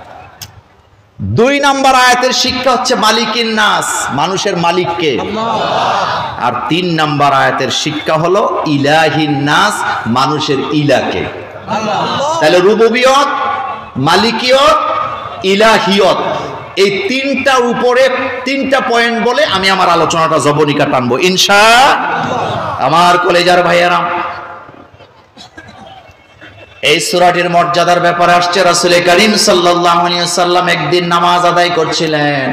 2 নম্বর আয়াতের শিক্ষা হচ্ছে মালিকিন নাস, মানুষের মালিক কে? আর 3 নম্বর আয়াতের শিক্ষা হলো ইলাহিন নাস, মানুষের ইলাকে। তাহলে রুবুবিয়ত, মালিকিয়ত, ইলাহিয়ত, এই 3টার উপরে 3টা পয়েন্ট বলে আমি আমার আলোচনাটা জবনিকা টানবো ইনশাআল্লাহ। আমার কলেজার ভাইয়েরা, এই সূরাটির মর্যাদার ব্যাপারে আসছে রাসূল করিম সাল্লাল্লাহু আলাইহি ওয়াসাল্লাম একদিন নামাজ আদায় করছিলেন,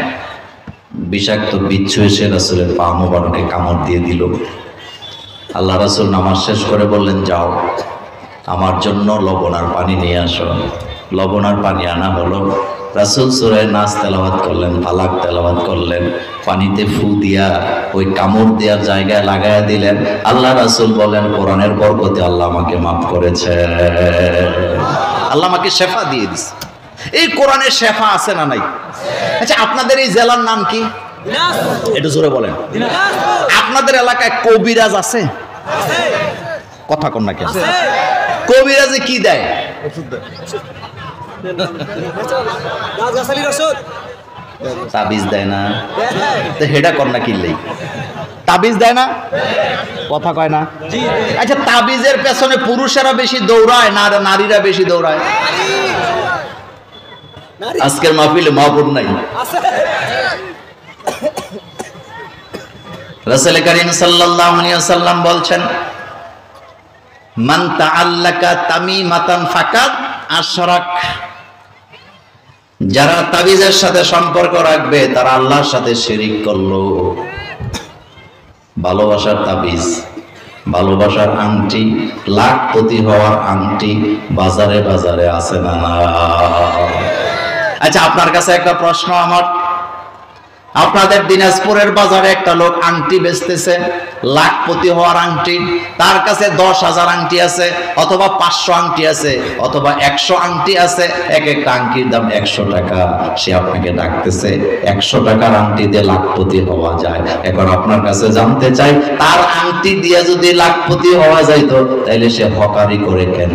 বিষাক্ত বিচ্ছু এসে রাসূলের পা মোবারকে কামড় দিয়ে দিল। আল্লাহ রাসূল নামাজ শেষ করে বললেন, যাও আমার জন্য লবণ আর পানি নিয়ে আসো। লবণ আর পানি আনা হলো। রাসূল সূরা নাস তেলাওয়াত করলেন, ফালাক তেলাওয়াত করলেন, পানিতে ফু দিয়া ওই কামড় দেওয়ার জায়গায় লাগায়া দিলেন। আল্লাহ রাসূল বলেন, কোরআনের বরকতে আল্লাহ আমাকে মাফ করেছে, আল্লাহ আমাকে শেফা দিয়ে দিছে। এই কোরআনের শেফা আছে না নাই? আচ্ছা, আপনাদের এই জেলার নাম কি? একটু জোরে বলেন। আপনাদের এলাকায় কবিরাজ আছে? কথা কন না কেন? কবিরাজে কি দেয়? তাবিজ দেয় না? তো হেডা কর না কিনলেই তাবিজ দেয় না? কথা কয় না? আচ্ছা, তাবিজের পেছনে পুরুষেরা বেশি দৌড়ায় না নারীরা বেশি দৌড়ায়? আজকের মাহফিলে মাহবুব নাই। রাসূল করিম সাল্লাল্লাহু আলাইহি ওয়াসাল্লাম বলছেন, মান তাআল্লাকা তামিমাতান ফাকাদ আশরাক। যারা তাবিজের সাথে সম্পর্ক রাখবে তারা আল্লাহর সাথে শিরিক করলো। ভালোবাসার তাবিজ, ভালোবাসার আংটি, লাখপতি হওয়ার আংটি বাজারে বাজারে আছে না? আচ্ছা, আপনার কাছে একটা প্রশ্ন আমার। আপনাদের দিনাজপুরের বাজারে একটা লোক আংটি বেচতেছে, লাখপতি হওয়ার আংটি। তার কাছে 10,000 আংটি আছে, অথবা 500 আংটি আছে, অথবা 100 আংটি আছে। এক একটা আংটির দাম 100 টাকা। সে আপনাকে ডাকতেছে 100 টাকার আংটি দিয়ে লাখপতি হওয়া যায়। এখন আপনার কাছে জানতে চাই, তার আংটি দিয়ে যদি লাখপতি হওয়া যাইতো তাইলে সে হকারি করে কেন?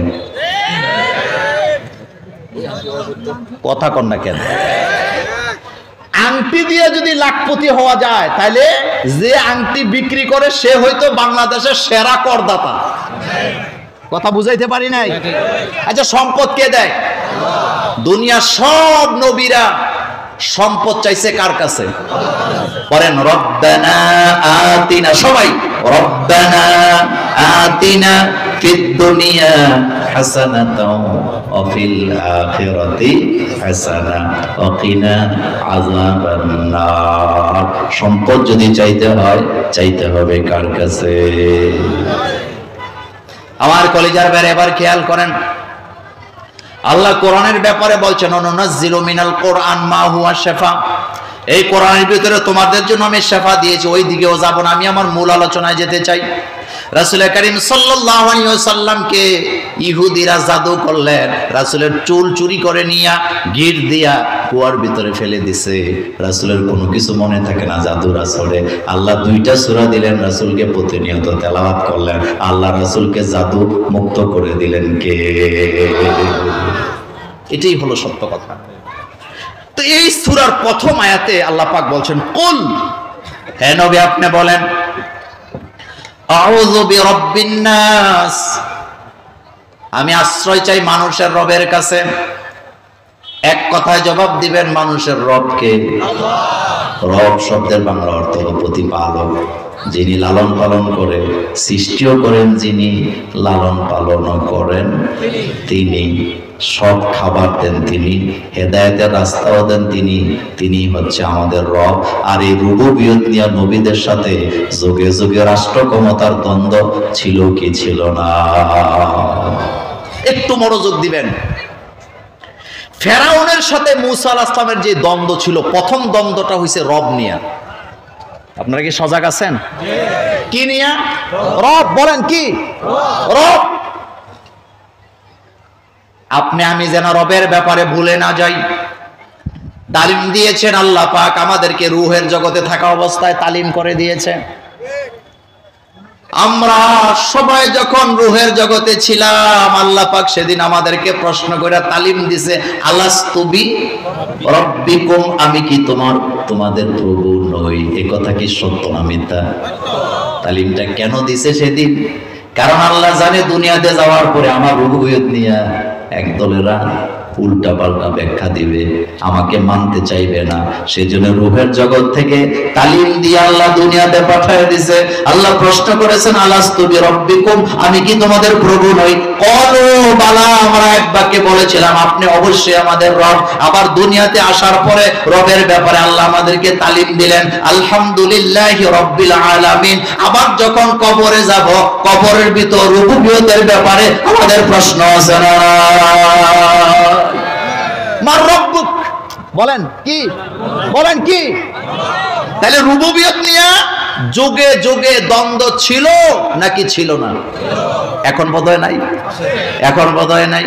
কথা কন না কেন? আংটি দিয়ে যদি লাখপতি হওয়া যায় তাহলে যে আংটি বিক্রি করে সে হয়তো বাংলাদেশের সেরা করদাতা। কথা বুঝাইতে পারি নাই? আচ্ছা, সম্পদ কে দেয়? দুনিয়ার সব নবীরা সম্পদ চাইছে কার কাছে? পড়েন, রব্বানা আতিনা। সবাই রব্বানা আতিনা ফিদ দুনিয়া হাসানাতাও ওয়া ফিল আখিরাতি হাসানা ওয়া কিনা আযাবান নার। সম্পদ যদি চাইতে হয়, চাইতে হবে কার কাছে? আমার কলিজার বের, এবার খেয়াল করেন, আল্লাহ কোরআনের ব্যাপারে বলছেন, অনুনাজ্জিলু মিনাল কোরআন মা হুয়া শিফা। এই কোরআনের ভিতরে তোমাদের জন্য আমি শিফা দিয়েছি। ওই দিকেও যাব না, আমি আমার মূল আলোচনায় যেতে চাই। রাসূল করিম সাল্লাল্লাহু আলাইহি ওয়াসাল্লামকে ইহুদিরা জাদু করলেন। রাসূলের চুল চুরি করে নিয়া গিট দিয়া কুয়ার ভিতরে ফেলে দিছে। রাসূলের কোনো কিছু মনে থাকে না জাদুর আসরে। আল্লাহ 2টা সূরা দিলেন, রাসূলকে প্রতিনিয়ত তেলাওয়াত করলেন। আল্লাহ রাসূলকে জাদু মুক্ত করে দিলেন কে? এটাই হলো সত্য কথা। তো এই সূরার প্রথম আয়াতে আল্লাহ পাক বলছেন, কুল, হে নবী আপনি বলেন, আউযু বিরাব্বিন নাস, আমি আশ্রয় চাই মানুষের রবের কাছে। এক কথায় জবাব দিবেন, মানুষের রবকে? রব শব্দের বাংলা অর্থ হলো প্রতিপালক, যিনি লালন পালন করে, সৃষ্টিও করেন যিনি, লালন পালনও করেন তিনি, সব খাবার দেন তিনি, হেদায়েতের রাস্তাও দেন তিনি। তিনি হচ্ছে আমাদের রব। আর এই রুবুবিয়ত নিয়ে নবীদের সাথে যুগে যুগে রাষ্ট্র ক্ষমতার দ্বন্দ্ব ছিল কি ছিল না? একটু মনোযোগ দিবেন। ফেরাউনের সাথে মূসা আলাইহিস সালামের যে দ্বন্দ্ব ছিল, প্রথম দ্বন্দ্বটা হইছে রব নিয়া। আপনারা কি সজাগ আছেন? কি নিয়া? রব। বলেন কি? রব। আপনি আমি যেন রবের ব্যাপারে ভুলে না যাই। তালিম দিয়েছেন আল্লাহ পাক আমাদেরকে, রুহের জগতে থাকা অবস্থায় তালিম করে দিয়েছেন। আমরা সবাই যখন রুহের জগতে ছিলাম, আল্লাহ পাক সেদিন আমাদেরকে প্রশ্ন করে তালিম দিছে, আলাস্তু বি রাব্বিকুম, আমি কি তোমাদের প্রভু নই? এই কথা কি সত্য না মিথ্যা? তালিমটা কেন দিছে সেদিন? কারণ আল্লাহ জানে দুনিয়াতে যাওয়ার পরে আমার রুবুবিয়ত নিয়ে একদলেরা উল্টা পাল্টা ব্যাখ্যা দিবে, আমাকে মানতে চাইবে না। সেজন্য রূহের জগৎ থেকে তালিম দিয়ে আল্লাহ দুনিয়াতে পাঠিয়ে দিয়েছে। আল্লাহ প্রশ্ন করেছেন, আলাস্তু বিরাব্বিকুম, আমি কি তোমাদের প্রভু নই? ক্বালু বালা, আমরা এক বাক্যে বলেছিলাম আপনি অবশ্যই আমাদের রব। আবার দুনিয়াতে আসার পরে রবের ব্যাপারে আল্লাহ আমাদেরকে তালিম দিলেন, আলহামদুলিল্লাহি রাব্বিল আলামিন। আবার যখন কবরে যাব, কবরের ভিতর রুবুবিয়তের ব্যাপারে আমাদের প্রশ্ন আছে না? মার রব্বুক, বলেন কি? বলেন কি? তাহলে রুবুবিয়ত নিয়ে যুগে যুগে দ্বন্দ্ব ছিল নাকি ছিল না? এখন বোধহয় নাই। এখন বোধহয় নাই।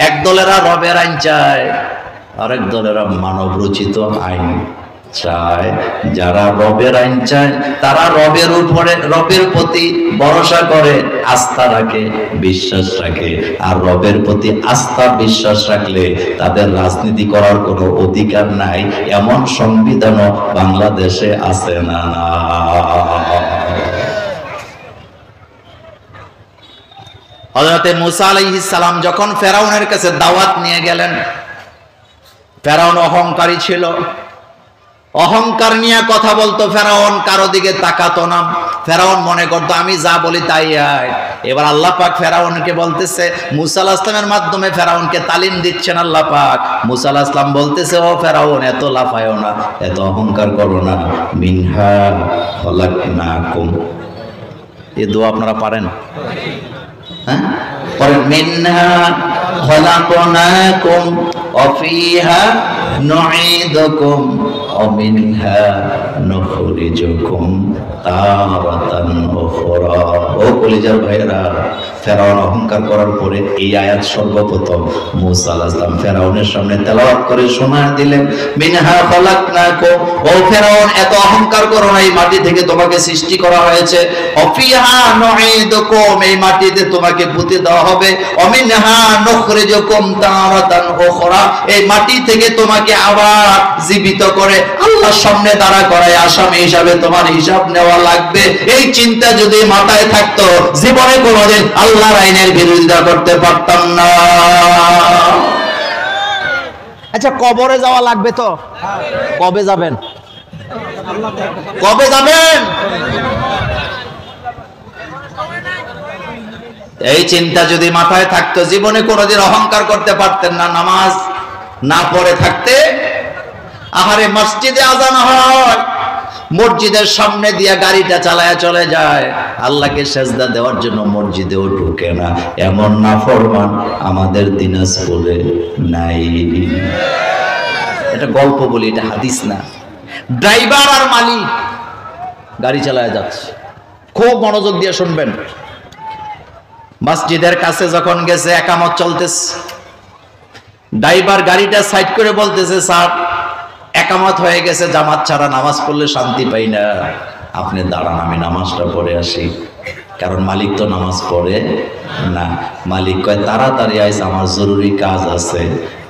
এক দলেরা রবের আইন চায়, আরেক দলেরা মানব রচিত আইন চায়। যারা রবের আইন চায় তারা রবের উপরে, রবের প্রতি ভরসা করে, আস্থা রাখে, বিশ্বাস রাখে। আর রবের প্রতি আস্থা বিশ্বাস রাখলে তাদের রাজনীতি করার কোনো অধিকার নাই, এমন সংবিধানও বাংলাদেশে আছে না? হযরত মুসা আলাইহিস সালাম যখন ফেরাউনের কাছে দাওয়াত নিয়ে গেলেন, ফেরাউন অহংকারী ছিল, অহংকার নিয়ে কথা বলতো। ফেরাউন কারো দিকে তাকাতো না। ফেরাউন মনে করতো আমি যা বলি তাই হয়। এবার আল্লাহ পাক ফেরাউনকে বলতেছে, মুসা আলাইহিস সালামের মাধ্যমে ফেরাউনকে তালিম দিচ্ছেন আল্লাহ পাক। মুসা আলাইহিস সালাম বলতেছে, ও ফেরাউন, এত লাফায়ও না, এত অহংকার করো না। মিনহা খলাকনাকুম, এই দোয়া আপনারা পারেন? হ্যাঁ পরেন, মিনহা খলাকনাকুম ওয়া ফিহা নুঈদুকুম ওয়া মিনহা নুখরিজুকুম তারাতান উখরা। ও কলিজার ভাইরা, ফেরাউন অহংকার করার পরে এই আয়াত সর্বপ্রথম মুসা আলাইহিস সালাম ফেরাউনের সামনে তেলাওয়াত করে শোনায় দিলেন, মিনহা খলাকনাকুম, ও ফেরাউন এত অহংকার করো না, এই মাটি থেকে তোমাকে সৃষ্টি করা হয়েছে। ওয়া ফিহা নুঈদুকুম, এই মাটিতে তোমাকে পুঁতে দেওয়া হবে। ওয়া মিনহা নুখরিজুকুম তারাতান উখরা, এই মাটি থেকে তোমাকে আবার জীবিত করে আল্লাহর সামনে দাঁড়া করায় আসামি হিসাবে তোমার হিসাব নেওয়া লাগবে। এই চিন্তা যদি মাথায় থাকতো, জীবনে কোনোদিন আল্লাহর আইনের বিরোধিতা করতে পারতাম না। আচ্ছা, কবরে যাওয়া লাগবে তো? কবে যাবেন? কবে যাবেন? এই চিন্তা যদি মাথায় থাকতো, জীবনে কোনোদিন অহংকার করতে পারতেন না। নামাজ না পড়ে থাকতে, আহারে মসজিদে আজান হয়, মসজিদের সামনে দিয়া গাড়িটা চালায়া চলে যায়, আল্লাহকে সেজদা দেওয়ার জন্য মসজিদেও ঢুকে না। এমন নাফরমান আমাদের দিনাজপুরে নাই। এটা গল্প বলি, এটা হাদিস না। ড্রাইভার আর মালিক গাড়ি চালায়া যাচ্ছে, খুব মনোযোগ দিয়ে শুনবেন। মসজিদের কাছে যখন গেছে, একামত চলতেছে, ড্রাইভার গাড়িটা সাইড করে বলতেছে, স্যার একামত হয়ে গেছে, জামাত ছাড়া নামাজ পড়লে শান্তি পাই না, আপনি দাঁড়ান, আমি নামাজটা পড়ে আসি। কারণ মালিক তো নামাজ পড়ে না। মালিক কয়, তাড়াতাড়ি আইস, আমার জরুরি কাজ আছে।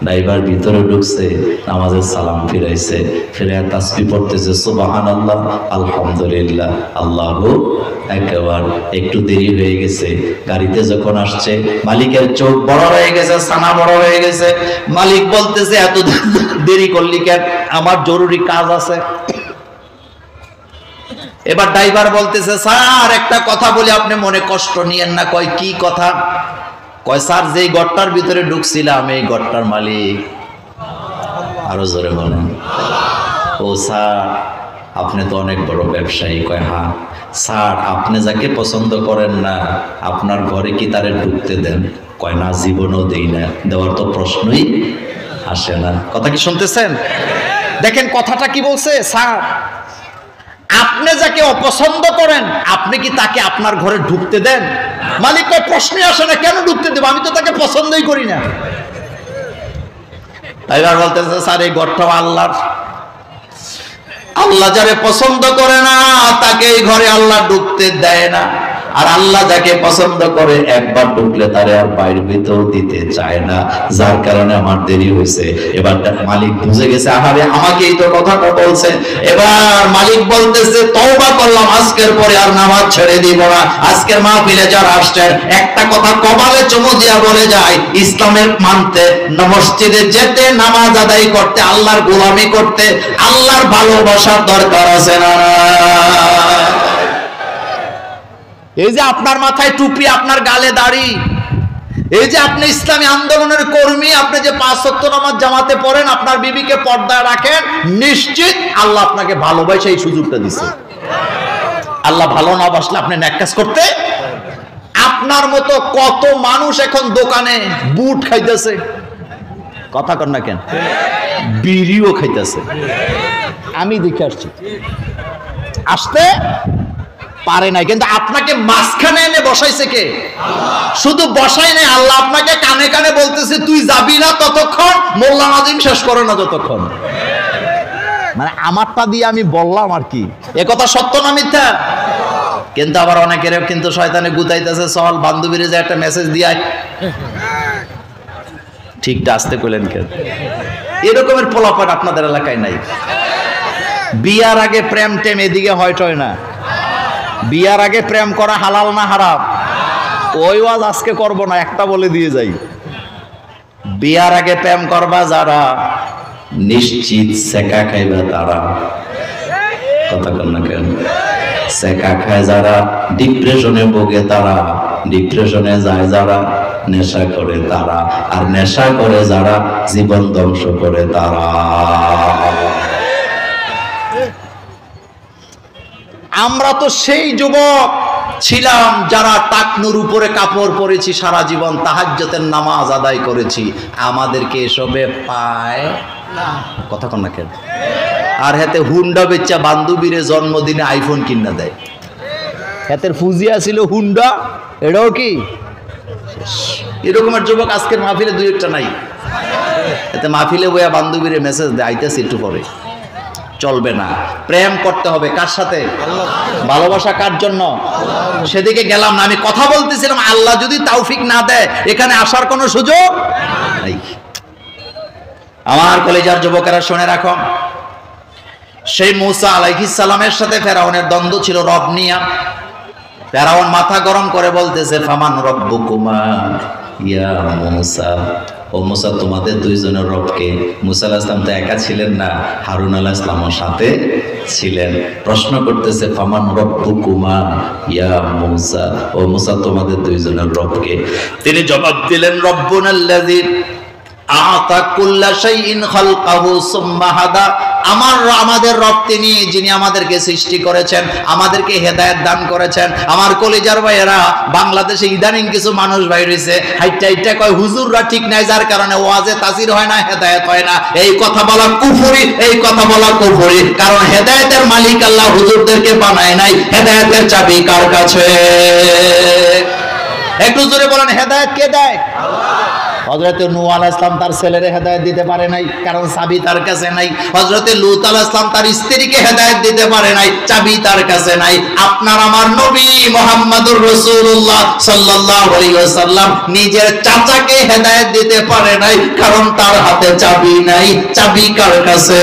ড্রাইভার ভিতরে ঢুকছে, নামাজের সালাম ফিরাইছে, ফিরে তাসবিহ পড়তেছে, সুবহানাল্লাহ, আলহামদুলিল্লাহ, আল্লাহু আকবার। একটু দেরি হয়ে গেছে, গাড়িতে যখন আসছে, মালিকের চোখ বড় হয়ে গেছে, ছানা বড় হয়ে গেছে। মালিক বলতেছে, এত দেরি করলি কেন? আমার জরুরি কাজ আছে। এবার ড্রাইভার বলতেছে, স্যার একটা কথা বলি, আপনি মনে কষ্ট নিয়েন না। কয়, কি কথা? কয়, স্যার যেই ঘরটার ভিতরে ঢুকছিলাম, এই ঘরটার মালিক। আরো জোরে বলেন। ও স্যার, আপনি তো অনেক বড় ব্যবসায়ী। কয়, হ্যাঁ। স্যার, আপনি যাকে পছন্দ করেন না, আপনার ঘরে কি তারে ঢুকতে দেন? কয়, না, জীবনও দেই না, দেওয়ার তো প্রশ্নই আসে না। কথা কি শুনতেছেন? দেখেন কথাটা কি বলছে। স্যার, আপনি যাকে অপছন্দ করেন, আপনি কি তাকে আপনার ঘরে ঢুকতে দেন? মালিক কয়, প্রশ্নই আসে না, কেন ঢুকতে দেব? আমি তো তাকে পছন্দই করি না। এবার বলতেছে, স্যার এই ঘরটাও আল্লাহর। আল্লাহ যারে পছন্দ করে না, তাকে এই ঘরে আল্লাহ ঢুকতে দেয় না। আর আল্লাহ যাকে পছন্দ করে, একবার ঢুকলে তারে আর বাইরে ভিতর দিতে চায় না। যার কারণে আমার দেরি হয়েছে। এবার মালিক বুঝে গেছে, আহারে আমাকেই তো কথাটা বলছে। এবার মালিক বলতেছে, তওবা করলাম, আজকের পরে আর নামাজ ছেড়ে দিব না। আজকের মাহফিলে যারা আসছেন, একটা কথা কপালে চুমু দিয়া বলে যায়, ইসলামের মানতে, মসজিদে যেতে, নামাজ আদায় করতে, আল্লাহর গোলামি করতে, আল্লাহর ভালোবাসার দরকার আছে না? এই যে আপনার মাথায় টুপি, আপনার গালে দাড়ি, এই যে আপনি ইসলামী আন্দোলনের কর্মী, আপনি যে 5 ওয়াক্ত নামাজ জামাতে পড়েন, আপনার বিবিকে পর্দায় রাখেন, নিশ্চিত আল্লাহ আপনাকে ভালোবাসে এই সুযোগটা দিছে। আল্লাহ ভালো না বাসলে আপনি নেক কাজ করতে। আপনার মতো কত মানুষ এখন দোকানে বুট খাইতেছে, কথা কর না কেন, বিড়িও খাইতেছে। আমি দেখে আসছি, আসতে পারে নাই, কিন্তু আপনাকে মাঝখানে এনে বসাইছে কে? শুধু বসাই নাই, আল্লাহ আপনাকে কানে কানে বলতেছে, তুই যাবি না ততক্ষণ, মোল্লা নাজিম শেষ করে না যতক্ষণ। মানে আমারটা দিয়ে আমি বললাম আর কি। এ কথা সত্য না মিথ্যা? কিন্তু আবার অনেকের কিন্তু শয়তানে গুতাইতেছে, চল বান্ধবীর যে একটা মেসেজ দিয়ে ঠিকটা আসতে কইলেন কেন? এরকমের পোলাপান আপনাদের এলাকায় নাই? বিয়ার আগে প্রেম টেম এদিকে হয় না। বিয়ার আগে প্রেম করা হালাল না হারাম? ওই ওয়াজ আজকে করব না, একটা বলে দিয়ে যাই। বিয়ার আগে প্রেম করবা যারা, নিশ্চিত সেকা খাইবা তারা। কথা কর না কেন? সেকা খায় যারা, ডিপ্রেশনে ভোগে তারা, ডিপ্রেশনে যায় যারা, নেশা করে তারা, আর নেশা করে যারা জীবন ধ্বংস করে তারা। আমরা তো সেই যুবক ছিলাম যারা টাকনুর উপরে কাপড় পরেছি, সারা জীবন তাহাজ্জুদের নামাজ আদায় করেছি, আমাদেরকে এসবে পায় না। কথা কন না কেন? আর হাতে হুন্ডা বেচা বান্ধবীরে জন্মদিনে আইফোন কিনা দেয়। হাতের ফুজিয়া ছিল হুন্ডা, এটাও কি এরকমের যুবক আজকের মাহফিলে দুই একটা নাই। এতে মাহফিলে বইয়া বান্ধবীরে মেসেজ দেয় আইতেছি একটু পরে। চলবে না, প্রেম করতে হবে কার সাথে? ভালোবাসা কার জন্য? সেদিকে গেলাম না, আমি কথা বলতেছিলাম আল্লাহ যদি তৌফিক না দেয় এখানে আসার কোনো সুযোগ নাই। আমার কলেজার যুবকেরা শুনে রাখো, সেই মূসা আলাইহিস সালামের সাথে ফেরাউনের দ্বন্দ্ব ছিল রব নিয়া। ফেরাউন মাথা গরম করে বলতেছে ফামান রব্বুকুমা ইয়া মূসা, ও মূসা তোমাদের দুইজনের রবকে? মূসা আলাইহিস সালাম তো একা ছিলেন না, হারুন আলাইহিস সালামও সাথে ছিলেন। প্রশ্ন করতেছে ফামান রব্বুকুমা ইয়া মূসা, ও মূসা তোমাদের দুইজনের রবকে? তিনি জবাব দিলেন রব্বুনাল্লাযী আতা কুল্লা শাইইন খালকাহু সুম্মা হাদা, আমাদের রব তিনি যিনি আমাদেরকে সৃষ্টি করেছেন, আমাদেরকে হেদায়েত দান করেছেন। আমার কলিজার ভাইয়েরা, বাংলাদেশে ইদানিং কিছু মানুষ বাইর হইছে, হাইটা হাইটা কয় হুজুররা ঠিক নাই, যার কারণে ওয়াজে তাসির হয় না, হেদায়েত হয় না। এই কথা বলা কুফরি, এই কথা বলা কুফরি। কারণ হেদায়েতের মালিক আল্লাহ, হুজুরদেরকে বানায় নাই। হেদায়েতের চাবি কার কাছে? একটু জোরে বলেন, হেদায়েত কে দেয়? হযরতে নূহ আলাইহিস সালাম তার ছেলেরে হেদায়েত দিতে পারে নাই, কারণ চাবি তার কাছে নাই। হযরতে লূত আলাইহিস সালাম তার স্ত্রীকে হেদায়েত দিতে পারে নাই, চাবি তার কাছে নাই। আপনার আমার নবী মুহাম্মদুর রাসূলুল্লাহ সাল্লাল্লাহু আলাইহি ওয়াসাল্লাম নিজের চাচাকে হেদায়েত দিতে পারে নাই, কারণ তার হাতে চাবি নাই। চাবি কার কাছে?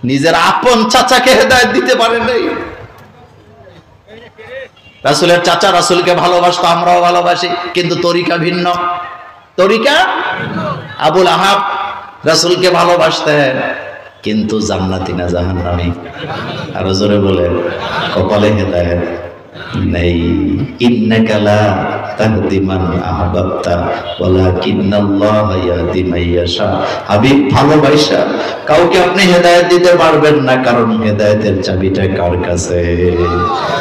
নিজের আপন চাচাকে হেদায়েত দিতে পারে নাই। রাসূলের চাচা রাসূলকে ভালোবাসতো, আমরাও ভালোবাসি, কিন্তু তরিকা ভিন্ন। তরিকা আবুল আহাব রাসূলকে ভালোবাসতেন, কিন্তু জান্নাতি না জাহান্নামী। আরো জোরে বলে, কপালে হেদায়েত নেই। ইন্নাকা লা তাহদি মান আহবাবতা ওয়ালাকিন্নাল্লাহা ইয়াহদি মান ইয়াশা। হাবিব ভালোবাসা কাউকে আপনি হেদায়েত দিতে পারবেন না, কারণ হেদায়েতের চাবিটা কার কাছে?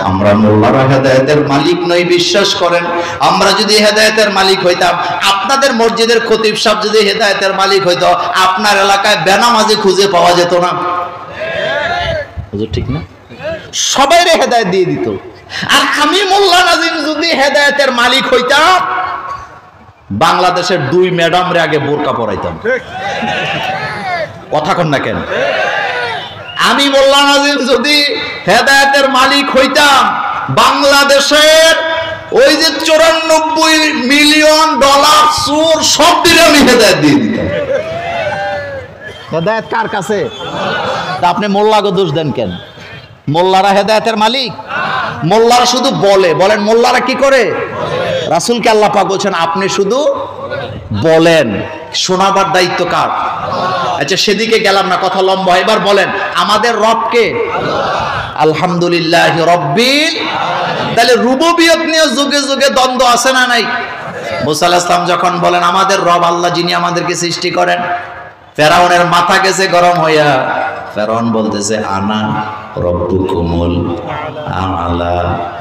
আমরা মোল্লারা হেদায়েতের মালিক নই, বিশ্বাস করেন। আমরা যদি হেদায়েতের মালিক হইতাম, আপনাদের মসজিদের খতিব সাহেব যদি হেদায়েতের মালিক হইতো, আপনার এলাকায় বেনামাজি খুঁজে পাওয়া যেত না। হুজুর ঠিক না? সবাইরে হেদায়েত দিয়ে দিত। আর আমি মোল্লা নাজিম যদি হেদায়েতের মালিক হইতাম, বাংলাদেশের 2 ম্যাডামরে আগে বোরকা পরাইতাম। কথা কন না কেন? আমি মোল্লা নাজিম যদি হেদায়েতের মালিক হইতাম, বাংলাদেশের ওই যে 94 মিলিয়ন ডলার চোর সব দিলে আমি হেদায়েত দিয়ে দিতাম। হেদায়েত কার কাছে? তা আপনি মোল্লাকে দোষ দেন কেন? মোল্লারা হেদায়েতের মালিক? মোল্লারা শুধু বলেন। মোল্লারা কি করে? রাসূলকে আল্লাহ পাক বলেন আপনি শুধু বলেন, শোনাবার দায়িত্ব কার? আচ্ছা, সেদিকে গেলাম না, কথা লম্বা। এবার বলেন আমাদের রবকে? আলহামদুলিল্লাহি রাব্বিল। তাহলে রুবুবিয়ত নিয়ে যুগে যুগে দ্বন্দ্ব আছে না নাই? মুসা আলাইহিস সালাম যখন বলেন আমাদের রব আল্লাহ যিনি আমাদেরকে সৃষ্টি করেন, ফেরাউনের মাথা গেছে গরম হইয়া। ফেরাউন বলতেছে আনা রব্বুকুমুল আ'লা,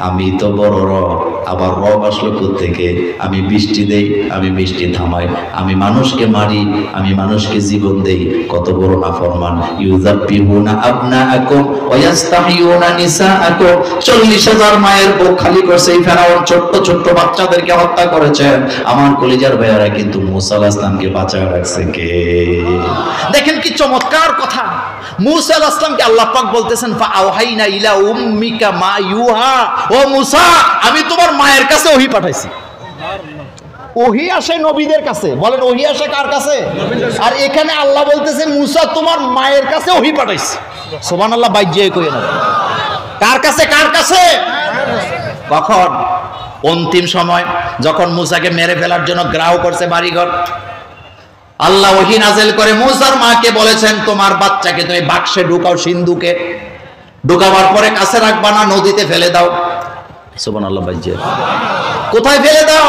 আমি তো বড় রব। আবার রব আসলো কোত্থেকে? আমি বৃষ্টি দেই, আমি বৃষ্টি থামাই, আমি মানুষকে মারি, আমি মানুষকে জীবন দেই। কত বড় নাফরমান! ইউযাব্বিহুনা আবনাআকুম ওয়া ইস্তাহইউনা নিসাআকুম। 40,000 মায়ের বুক খালি করছে এই ফেরাউন, ছোট্ট ছোট্ট বাচ্চাদেরকে হত্যা করেছেন। আমার কলিজার ভাইয়ারা, কিন্তু মূসা আলাইহিস সালামকে বাঁচায় রাখছে কে? দেখেন কি চমৎকার কথা। মূসা আলাইহিস সালামকে আল্লাহ পাক বলতেছেন ফাআওহাইনা ইলা উম্মিকা মা ইউহা। ও মূসা, আমি তোমার মায়ের কাছে ওহী পাঠাইছি। ওহী আসে নবীদের কাছে। বলেন ওহী আসে কার কাছে? আর এখানে আল্লাহ বলতেছেন মূসা তোমার মায়ের কাছে ওহী পাঠাইছি। সুবহানাল্লাহ, বাইজিয়ে কই না। কার কাছে? কার কাছে? কখন? অন্তিম সময়, যখন মূসাকে মেরে ফেলার জন্য গ্রাহ করছে বাড়িঘর। আল্লাহ ওহী নাযিল করে মূসার মাকে বলেছেন তোমার বাচ্চাকে তুমি বাক্সে ঢুকাও, সিন্ধুকে। ঢুকাবার পরে কাছে রাখবা না, নদীতে ফেলে দাও। সুবহানাল্লাহ বাইজে, কোথায় ফেলে দাও?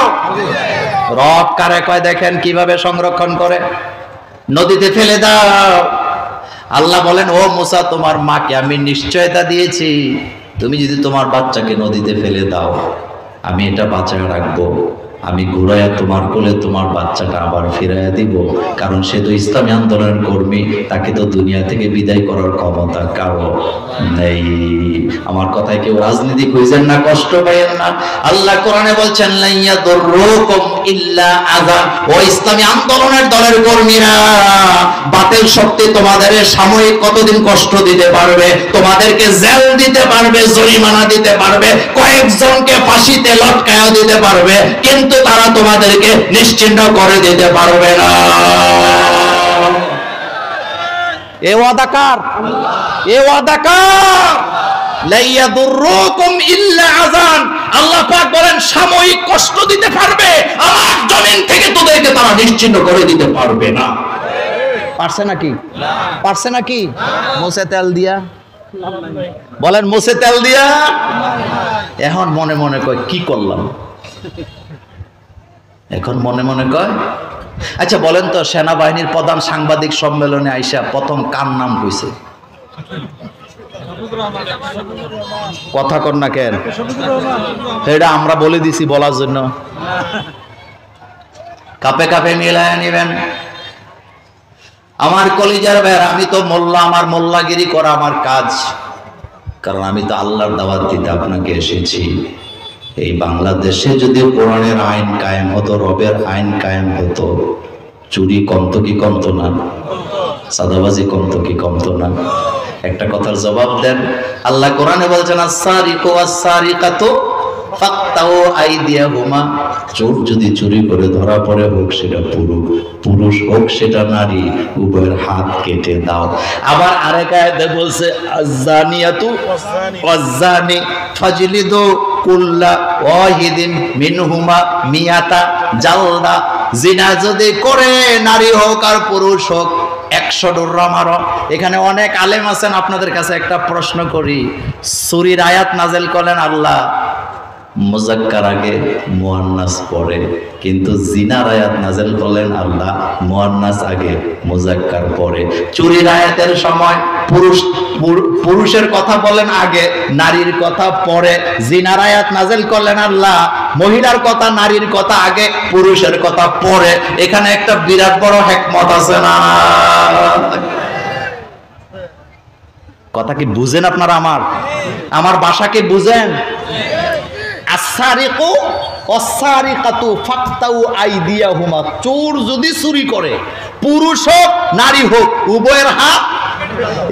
রব কারে কয় দেখেন কিভাবে সংরক্ষণ করে, নদীতে ফেলে দাও। আল্লাহ বলেন, ও মুসা, তোমার মাকে আমি নিশ্চয়তা দিয়েছি, তুমি যদি তোমার বাচ্চাকে নদীতে ফেলে দাও, আমি এটা বাঁচায় রাখবো, আমি ঘুরাইয়া তোমার কোলে তোমার বাচ্চাটা আবার ফিরাইয়া দিব। কারণ সে তো ইসলামী আন্দোলনের কর্মী, তাকে তো দুনিয়া থেকে বিদায় করার ক্ষমতা কারো নেই। আমার কথায় কেউ রাজনীতি খুঁজেন না, কষ্ট পাইয়েন না। আল্লাহ কোরআনে বলছেন, লাইয়া দুররুকুম ইল্লা আযান। ও ইসলামী আন্দোলনের দলের কর্মীরা, বাতিল শক্তি তোমাদের সাময়িক কতদিন কষ্ট দিতে পারবে, তোমাদেরকে জেল দিতে পারবে, জরিমানা দিতে পারবে, কয়েকজনকে ফাঁসিতে লটকায়া দিতে পারবে, কিন্তু তারা তোমাদেরকে নিশ্চিন্ত করে দিতে পারবে না। এ ওয়াদা কার? এ ওয়াদা কার? লা ইয়াদুররুকুম ইল্লা আযান। আল্লাহ পাক বলেন, সাময়িক কষ্ট দিতে পারবে, আমার জমিন থেকে তোদেরকে তারা নিশ্চিন্ত করে দিতে পারবে না। পারছে নাকি? পারছে নাকি? মোসে তেল দিয়া বলেন, মোসে তেল দিয়া। এখন মনে মনে কয় কি করলাম, এখন মনে মনে কয়। আচ্ছা বলেন তো, সেনাবাহিনীর প্রধান সাংবাদিক সম্মেলনে আইসা প্রথম কার নাম কইছে? কথা কর না কেন? এটা আমরা বলে দিছি বলার জন্য। কাপে কাপে মিলায় নিবেন। আমার কলিজার ভাই, আমি তো মোল্লা, আমার মোল্লাগিরি করা আমার কাজ, কারণ আমি তো আল্লাহর দাওয়াত দিতে আপনাকে এসেছি। এই বাংলাদেশে যদি কোরআনের আইন কায়েম হতো, রবের আইন কায়েম হতো, চুরি কমতো কি কমতো না? সাদাবাজি কমতো কি কমতো না? একটা কথার জবাব দেন। আল্লাহ কোরআনে বলছেন, আস-সারিকু ওয়াস-সারিকাতু ফাকতাউ আইদিয়াহুমা। চোর যদি চুরি করে ধরা পড়ে, হোক সেটা পুরুষ হোক সেটা নারী, উভয়ের হাত কেটে দাও। আবার আরেক আয়াতে বলছে, আয-যানিয়াতু ওয়াজ-যানি ফাজলিদু কুল্লা ওয়াহিদিন মিনহুমা মিয়াতা জালদা। জিনা যদি করে, নারী হোক আর পুরুষ হোক, 100 ডোরা মারো। এখানে অনেক আলেম আছেন, আপনাদের কাছে একটা প্রশ্ন করি, সূরার আয়াত নাযিল করলেন আল্লাহ, মুযাক্কার আগে মুয়ান্নাস পরে, কিন্তু জিনার আয়াত নাযিল করলেন আল্লাহ, মুয়ান্নাস আগে মুযাক্কার পরে। চুরির আয়াতের সময় পুরুষের কথা বলেন আগে, নারীর কথা পরে। জিনার আয়াত নাযিল করলেন আল্লাহ, মহিলার কথা, নারীর কথা আগে, পুরুষের কথা পরে। এখানে একটা বিরাট বড় হিকমত আছে না? কথা কি বুঝেন আপনারা? আমার ভাষাকে বুঝেন? আস-সারিকু ওয়াস-সারিকাতু ফাকতাউ আইদিয়াহুমা। চোর যদি চুরি করে, পুরুষ হোক নারী হোক, উভয়ের হাত।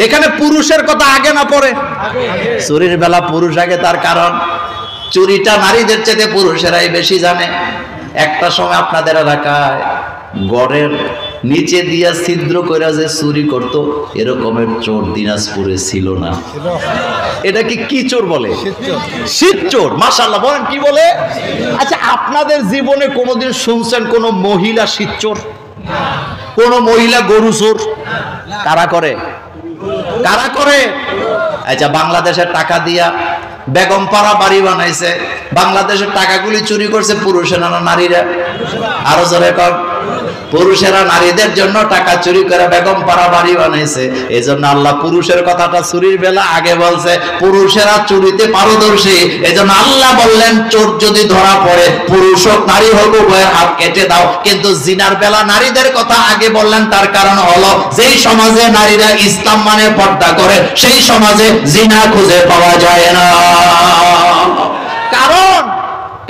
এখানে পুরুষের কথা আগে না পরে? চুরির বেলা পুরুষ আগে, তার কারণ চুরিটা নারীদের চেয়ে পুরুষেরাই বেশি জানে। একটা সময় আপনাদের এলাকায় গড়ের নিচে দিয়া ছিদ্র কইরা যে চুরি করত, এরকমের চোর দিনাজপুরে ছিল না। এটা কি চোর বলে? শীত চোর। মাশাআল্লাহ, বলেন কি বলে? আচ্ছা, আপনাদের জীবনে কোনোদিন শুনছেন কোন মহিলা শীত চোর? কোন মহিলা গরু চোর? কারা করে? কারা করে? আচ্ছা, বাংলাদেশের টাকা দিয়া বেগম পাড়া বাড়ি বানাইছে, বাংলাদেশের টাকাগুলি চুরি করছে পুরুষেরা না নারীরা? আরো জোরে কর। পুরুষেরা নারীদের জন্য টাকা চুরি করে বেগম পাড়া বাড়ি বানাইছে। এই জন্য আল্লাহ পুরুষের কথাটা চুরির বেলা আগে বলছে। পুরুষেরা চুরিতে পারদর্শী, এই জন্য আল্লাহ বললেন, চোর যদি ধরা পড়ে, পুরুষ হোক নারী হোক, উভয়ের হাত কেটে দাও। কিন্তু জিনার বেলা নারীদের কথা আগে বললেন, তার কারণ হলো, যেই সমাজে নারীরা ইসলাম মানে পর্দা করে, সেই সমাজে জিনা খুঁজে পাওয়া যায় না।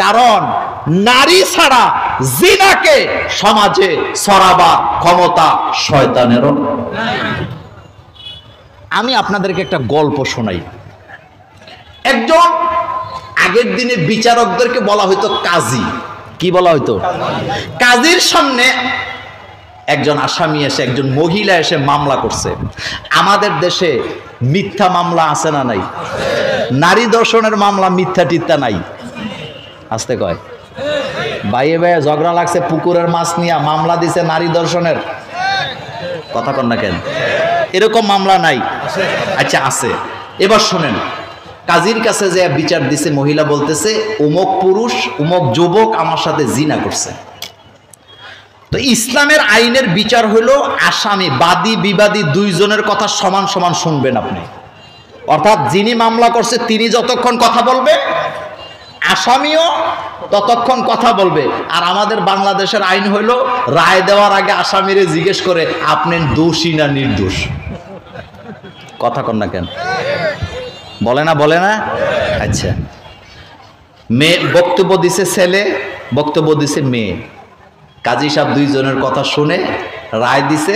কারণ নারী ছাড়া জিনাকে সমাজে ছড়াবার ক্ষমতা শয়তানেরও। আমি আপনাদেরকে একটা গল্প শোনাই। একজন আগের দিনে বিচারকদেরকে বলা হইতো কাজী। কি বলা হইতো? কাজীর সামনে একজন আসামি এসে, একজন মহিলা এসে মামলা করছে। আমাদের দেশে মিথ্যা মামলা আছে না নাই? নারী দর্শনের মামলা মিথ্যা টিথ্যা নাই। আসতে কয় ভাইয়ে ভাইয়ে ঝগড়া লাগছে পুকুরের মাছ নিয়ে, মামলা দিছে নারী দর্শনের। কথা কন না কেন? এরকম মামলা নাই? আচ্ছা আছে। এবার শোনেন, কাজীর কাছে যে বিচার দিছে, মহিলা বলতেছে অমুক পুরুষ অমুক যুবক আমার সাথে জিনা করছে। তো ইসলামের আইনের বিচার হলো আসামি বাদী বিবাদী দুইজনের কথা সমান সমান শুনবেন আপনি। অর্থাৎ যিনি মামলা করছে তিনি যতক্ষণ কথা বলবে, আসামিও ততক্ষণ কথা বলবে। আর আমাদের বাংলাদেশের আইন হইল রায় দেওয়ার আগে আসামিরে জিজ্ঞেস করে আপনি দোষী না নির্দোষ। কথা কন না কেন? বলে না বলে না? আচ্ছা, মেয়ে বক্তব্য দিছে, ছেলে বক্তব্য দিছে মেয়ে। কাজী সাহেব দুইজনের কথা শুনে রায় দিছে।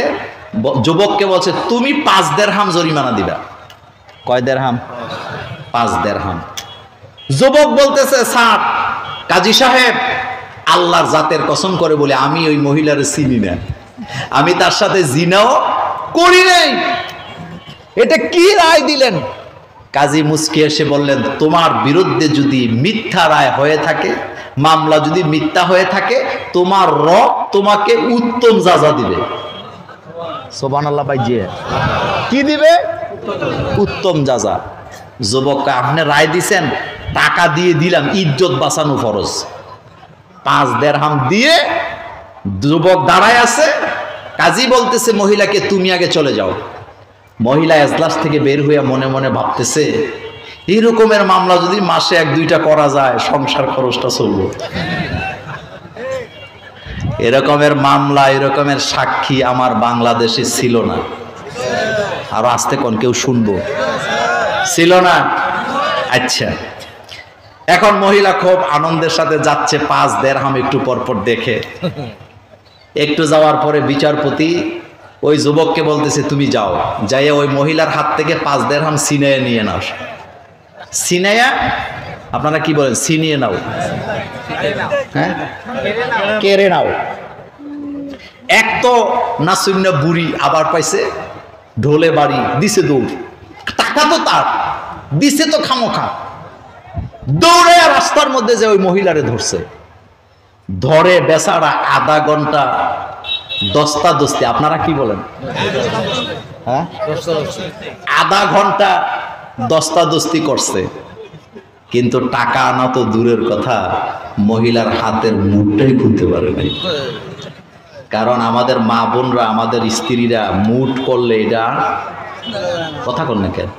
যুবককে বলছে তুমি 5 দিরহাম জরিমানা দিবা। কয় দিরহাম? 5 দিরহাম। যুবক বলতেছে স্যার, কাজী সাহেব আল্লাহর জাতের কসম করে বলে আমি ওই মহিলার চিনি না, আমি তার সাথে জিনাও করি নাই। এটা কি রায় দিলেন? কাজী মুস্কি এসে বললেন তোমার বিরুদ্ধে যদি মিথ্যা রায় হয়ে থাকে, মামলা যদি মিথ্যা হয়ে থাকে, তোমার রব তোমাকে উত্তম সাজা দিবে। সুবহানাল্লাহ ভাই, জি কি দিবে? উত্তম সাজা। যুবককে আপনি রায় দিছেন, টাকা দিয়ে দিলাম, ইজ্জত বাঁচানো ফরজ। 5 দিরহাম দিয়ে যুবক দাঁড়ায় আছে। কাজী বলতেছে মহিলাকে তুমি আগে চলে যাও। মহিলা এজলাস থেকে বের হইয়া মনে মনে ভাবতেছে এই রকমের মামলা যদি মাসে 1-2টা করা যায় সংসার খরচটা চলবে। এরকমের মামলা এরকমের সাক্ষী আমার বাংলাদেশে ছিল না। আরো আস্তে কোন কেউ শুনবো, ছিল না। আচ্ছা, এখন মহিলা খুব আনন্দের সাথে যাচ্ছে 5 দিরহাম একটু পরপর দেখে। একটু যাওয়ার পরে বিচারপতি ওই যুবককে বলতেছে তুমি যাও, যাইয়া ওই মহিলার হাত থেকে 5 দিরহাম ছিনাইয়া নিয়ে নাও। ছিনাইয়া, আপনারা কি বলেন? ছিনিয়ে নাও, হ্যাঁ, কেড়ে নাও। এক তো নাসুন্না বুড়ি, আবার পাইছে ঢোলে বাড়ি দিছে দৌড়। টাকা তো তার দিছে তো খামোখা। দৌড়ে রাস্তার মধ্যে যে ওই মহিলারে ধরছে, ধরে বেচারা আধা ঘন্টা দস্তাদস্তি, আপনারা কি বলেন? হ্যাঁ, আধা ঘন্টা দস্তাদস্তি করছে। কিন্তু টাকা আনা তো দূরের কথা, মহিলার হাতের মুঠটাই খুলতে পারে নাই। কারণ আমাদের মা বোনরা, আমাদের স্ত্রীরা মুঠ করলে এটা কথা কর না কেন?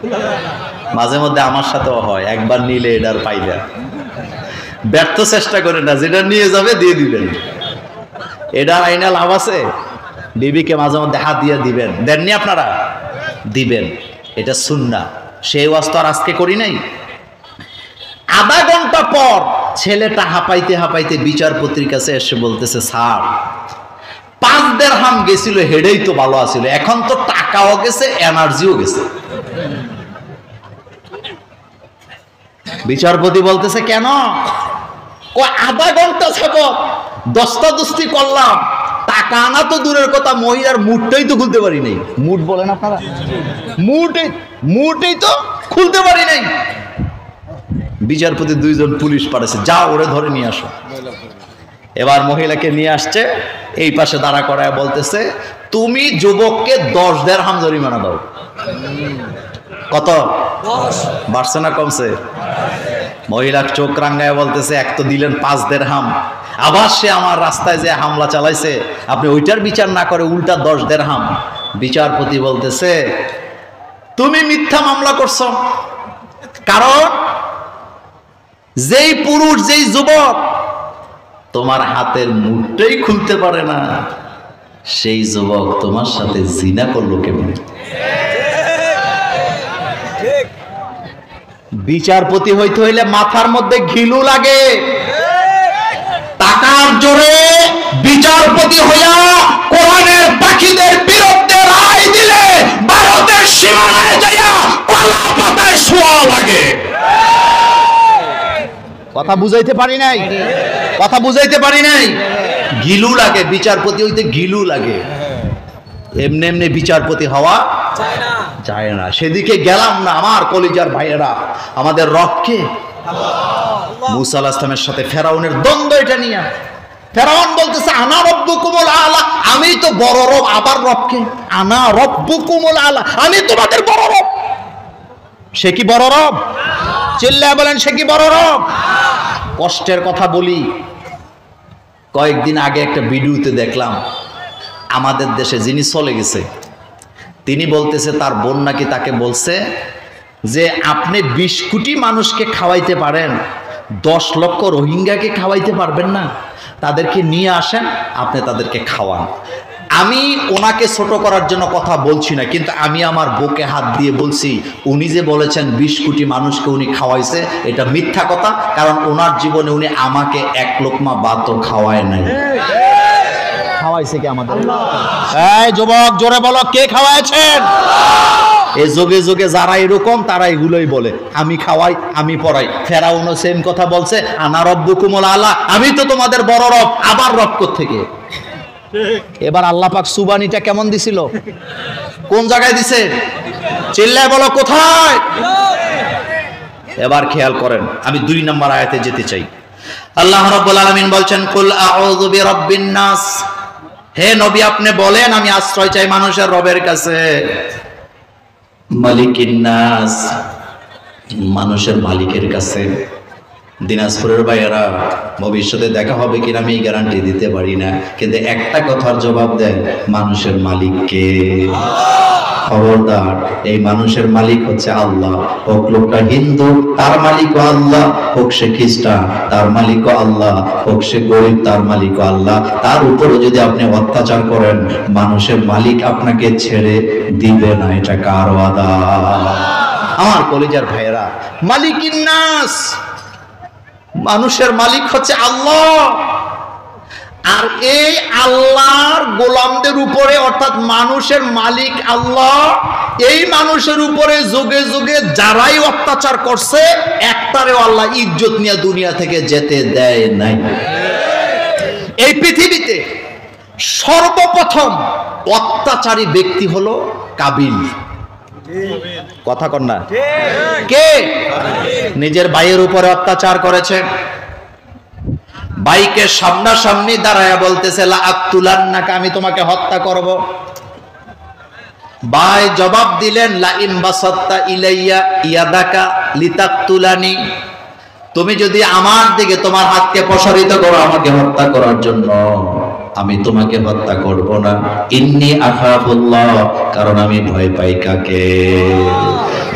মাঝে মধ্যে আমার সাথেও হয়, একবার নিলে এটার পাইলা। ব্যর্থ চেষ্টা করে না, যেটা নিয়ে যাবে দিয়ে দিবেন। এটার আইনা লাভ আছে। বিবিকে মাঝে মধ্যে হাত দিয়ে দিবেন, দেননি আপনারা? দিবেন, এটা সুন্নাহ। সেই ওয়াজ তো আর আজকে করি নাই। আধা ঘন্টা পর ছেলেটা হাঁপাইতে হাঁপাইতে বিচারপতির কাছে এসে বলতেছে স্যার 5 দিরহাম গেছিল, হেডেই তো ভালো আছিল, এখন তো টাকাও গেছে এনার্জিও গেছে। বিচারপতি বলতেছে কেন? আধা ঘন্টা ছাপক দস্তাদস্তি করলাম, টাকা আনা তো দূরের কথা, মহিলার মুঠটাই তো খুলতে পারি নাই। মুঠ বলেন আপনারা? মুঠই তো খুলতে পারি নাই। বিচারপতি 2জন পুলিশ পাঠাচ্ছে, যা ওরে ধরে নিয়ে আসো। এবার মহিলাকে নিয়ে আসছে, এই পাশে দাঁড়া করায় বলতেছে তুমি যুবককে 10 দিরহাম জরিমানা দাও। কত? 10। বাড়ছে না কমছে? মহিলা চোখ রাঙ্গায় বলতেছে এক তো দিলেন 5 দিরহাম, আবার সে আমার রাস্তায় যে হামলা চালাইছে, আপনি ওইটার বিচার না করে উল্টা 10 দিরহাম। বিচারপতি বলতেছে তুমি মিথ্যা মামলা করছো, কারণ যেই পুরুষ যেই যুবক তোমার হাতের মুঠটাই খুলতে পারে না, সেই যুবক তোমার সাথে জিনা করলো কেমন? বিচারপতি হইতে হইলে মাথার মধ্যে ঘিলু লাগে। টাকার জোরে বিচারপতি হইয়া কোরআনের পাখিদের বিরুদ্ধে রায় দিলে ভারতের সীমানায় যাইয়া কলা পাতায় শোয়া লাগে। কথা বুঝাইতে পারি নাই? কথা বুঝাইতে পারি নাই? গিলু লাগে, বিচারপতি হইতে গিলু লাগে। এমনি এমনি বিচারপতি হওয়া যায় না। সেদিকে গেলাম না আমার কলিজার ভাইয়েরা, আমাদের রবকে। মুসা আলাইহিস সালামের সাথে ফেরাউনের দ্বন্দ্ব এটা নিয়ে। ফেরাউন বলতেছে আনা রব্বুকুমুল আলা, আমি তো বড় রব, আবার রবকে আনা রব্বুকুমুল আলা, আমি তোমাদের বড় রব। সে কি বড় রব? চিল্লায় বলেন সে কি বড় রব? কষ্টের কথা বলি, কয়েকদিন আগে একটা ভিডিওতে দেখলাম, আমাদের দেশে যিনি চলে গেছে তিনি বলতেছে তার বোন নাকি তাকে বলছে যে আপনি 20 কোটি মানুষকে খাওয়াইতে পারেন, 10 লক্ষ রোহিঙ্গাকে খাওয়াইতে পারবেন না? তাদেরকে নিয়ে আসেন, আপনি তাদেরকে খাওয়ান। আমি ওনাকে ছোট করার জন্য কথা বলছি না, কিন্তু আমি আমার বুকে হাত দিয়ে বলছি উনি যে বলেছেন 20 কোটি মানুষকে উনি খাওয়াইছে, এটা মিথ্যা কথা। কারণ ওনার জীবনে উনি আমাকে 1 লোকমা ভাতও খাওয়ায় নাই। খাওয়াইছে কি আমাদের? এই যুবক জোরে বলো, কে খাওয়াইছেন? এই যুগে যুগে যারা এরকম তারা এগুলোই বলে, আমি খাওয়াই, আমি পড়াই। ফেরাউনও সেম কথা বলছে, আনা রব্বুকুমুল আলা, আমি তো তোমাদের বড় রব। আবার রব কোত্থেকে? এবার আল্লাহ পাক সুবানিটা কেমন দিছিল? কোন জায়গায় দিছে? চিল্লায় বলো কোথায়? এবার খেয়াল করেন, আমি 2 নম্বর আয়াতে যেতে চাই। আল্লাহ রাব্বুল আলামিন বলছেন, কুল আউযু বিরাব্বিন নাস, হে নবী আপনি বলেন আমি আশ্রয় চাই মানুষের রবের কাছে। মালিকিন নাস, মানুষের মালিকের কাছে। দিনাজপুরের ভাইয়েরা, ভবিষ্যতে দেখা হবে কিনা আমি গ্যারান্টি দিতে পারি না, কিন্তু একটা কথার জবাব দেন, মানুষের মালিক কে? খবরদার, এই মানুষের মালিক হচ্ছে আল্লাহ। হোক লোকটা হিন্দু, তার মালিকও আল্লাহ। হোক সে খ্রিস্টান, তার মালিকও আল্লাহ। হোক সে গরিব, তার মালিকও আল্লাহ। তার উপরে যদি আপনি অত্যাচার করেন, মানুষের মালিক আপনাকে ছেড়ে দিবে না। এটা কার ওয়াদা? আমার কলিজার ভাইয়েরা, মালিকিন নাস, মানুষের মালিক হচ্ছে আল্লাহ। আর এই আল্লাহর গোলামদের উপরে, অর্থাৎ মানুষের মালিক আল্লাহ, এই মানুষের উপরে যুগে যুগে যারাই অত্যাচার করছে, একটারেও আল্লাহ ইজ্জত নিয়ে দুনিয়া থেকে যেতে দেয় নাই। এই পৃথিবীতে সর্বপ্রথম অত্যাচারী ব্যক্তি হলো কাবিল। কথা কন না? কে? নিজের ভাইয়ের উপরে অত্যাচার করেছে। ভাইকে সামনাসামনি দাঁড়ায়া বলতেছে লা আক্তুলান্নাকা, আমি তোমাকে হত্যা করব। ভাই জবাব দিলেন, লা ইন বাসাত্তা ইলাইয়া ইয়াদাকা লিতাকতুলানি, তুমি যদি আমার দিকে তোমার হাতকে প্রসারিত করো আমাকে হত্যা করার জন্য, আমি তোমাকে হত্যা করব না। ইন্নী আখাফুল্লাহ, কারণ আমি ভয় পাই কাকে?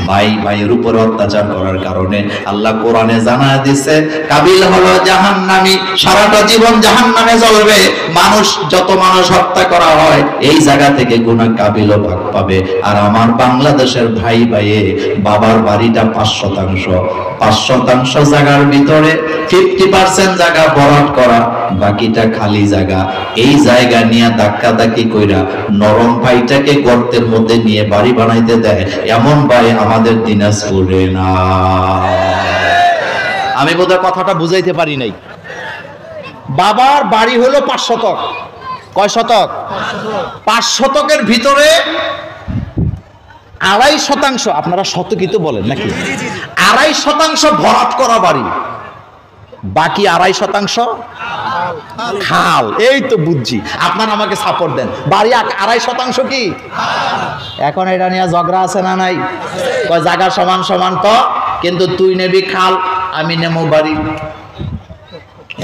ভাই ভাইয়ের উপর অত্যাচার করার কারণে আল্লাহ কোরআনে জানা দিছে কাবিল হলো জাহান্নামী, সারাটা জীবন জাহান্নামে জ্বলবে। মানুষ, যত মানুষ হত্যা করা হয় এই জায়গা থেকে গুনাহ কাবিলও ভাগ পাবে। আর আমার বাংলাদেশের ভাই ভাইয়ে বাবার বাড়িটা 5%, 5% জায়গার ভিতরে 50% জায়গা বরাদ করা, বাকিটা খালি জায়গা। এই জায়গা নিয়ে ধাক্কাধাক্কি কইরা নরম ভাইটাকে গর্তের মধ্যে নিয়ে বাড়ি বানাইতে দেয়, এমন ভাই আমাদের দিনাজপুরে না। আমি বোধহয় কথাটা বুঝাইতে পারি নাই। বাবার বাড়ি হলো 5 শতক। কয় শতক? 5 শতকের ভিতরে 2.5%, আপনারা শতকই তো বলেন নাকি, 2.5% ভরাট করা বাড়ি, বাকি 2.5% খাল। এই তো বুঝছি, আপনারা আমাকে সাপোর্ট দেন। বাড়ি 2.5% কি? এখন এটা নিয়ে ঝগড়া আছে না নাই? কয় জায়গা সমান সমান তো, কিন্তু তুই নেবি খাল, আমি নেবো বাড়ি।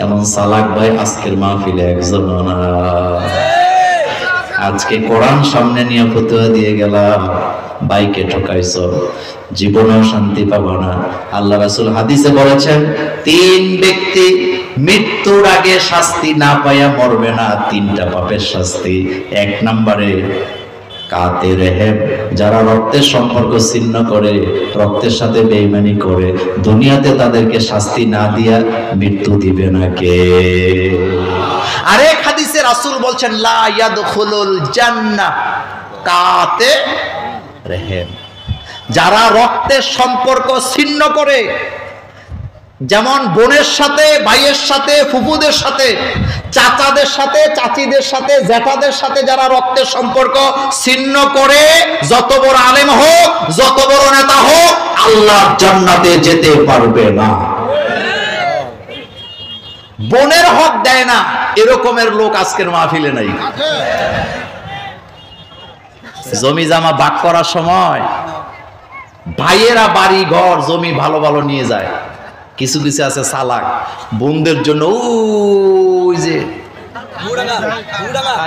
এমন চালাক ভাই আজকের মাহফিলে একজন না। আজকে কোরআন সামনে নিয়ে ফতোয়া দিয়ে গেলাম, বাইকে ঠকাইছো, জীবনেও শান্তি পাবো না। আল্লাহ রাসূল হাদিসে বলেছেন 3 ব্যক্তি মৃত্যুর আগে শাস্তি না পাইয়া মরবে না। 3টা পাপের শাস্তি। 1 নম্বরে কাতে রেহেব, যারা রক্তের সম্পর্ক ছিন্ন করে, রক্তের সাথে বেঈমানি করে, দুনিয়াতে তাদেরকে শাস্তি না দিয়া মৃত্যু দিবে না কে? আরেক হাদিসে রাসূল বলছেন লা ইয়াদখুলুল জান্নাহ কাতে রেহেম, যারা রক্তের সম্পর্ক ছিন্ন করে, যেমন বোনের সাথে, ভাইয়ের সাথে, ফুফুদের সাথে, চাচাদের সাথে, চাচিদের সাথে, জ্যাঠাদের সাথে যারা রক্তের সম্পর্ক ছিন্ন করে, যত বড় আলেম হোক, যত বড় নেতা হোক, আল্লাহর জান্নাতে যেতে পারবে না। বোনের হক দেয় না, এরকমের লোক আজকের মাহফিলে নাই। জমি জামা ভাগ করার সময় ভাইয়েরা বাড়ি ঘর জমি ভালো ভালো নিয়ে যায়, কিছু কিছু আছে চালাক, বোনদের জন্য ওই যে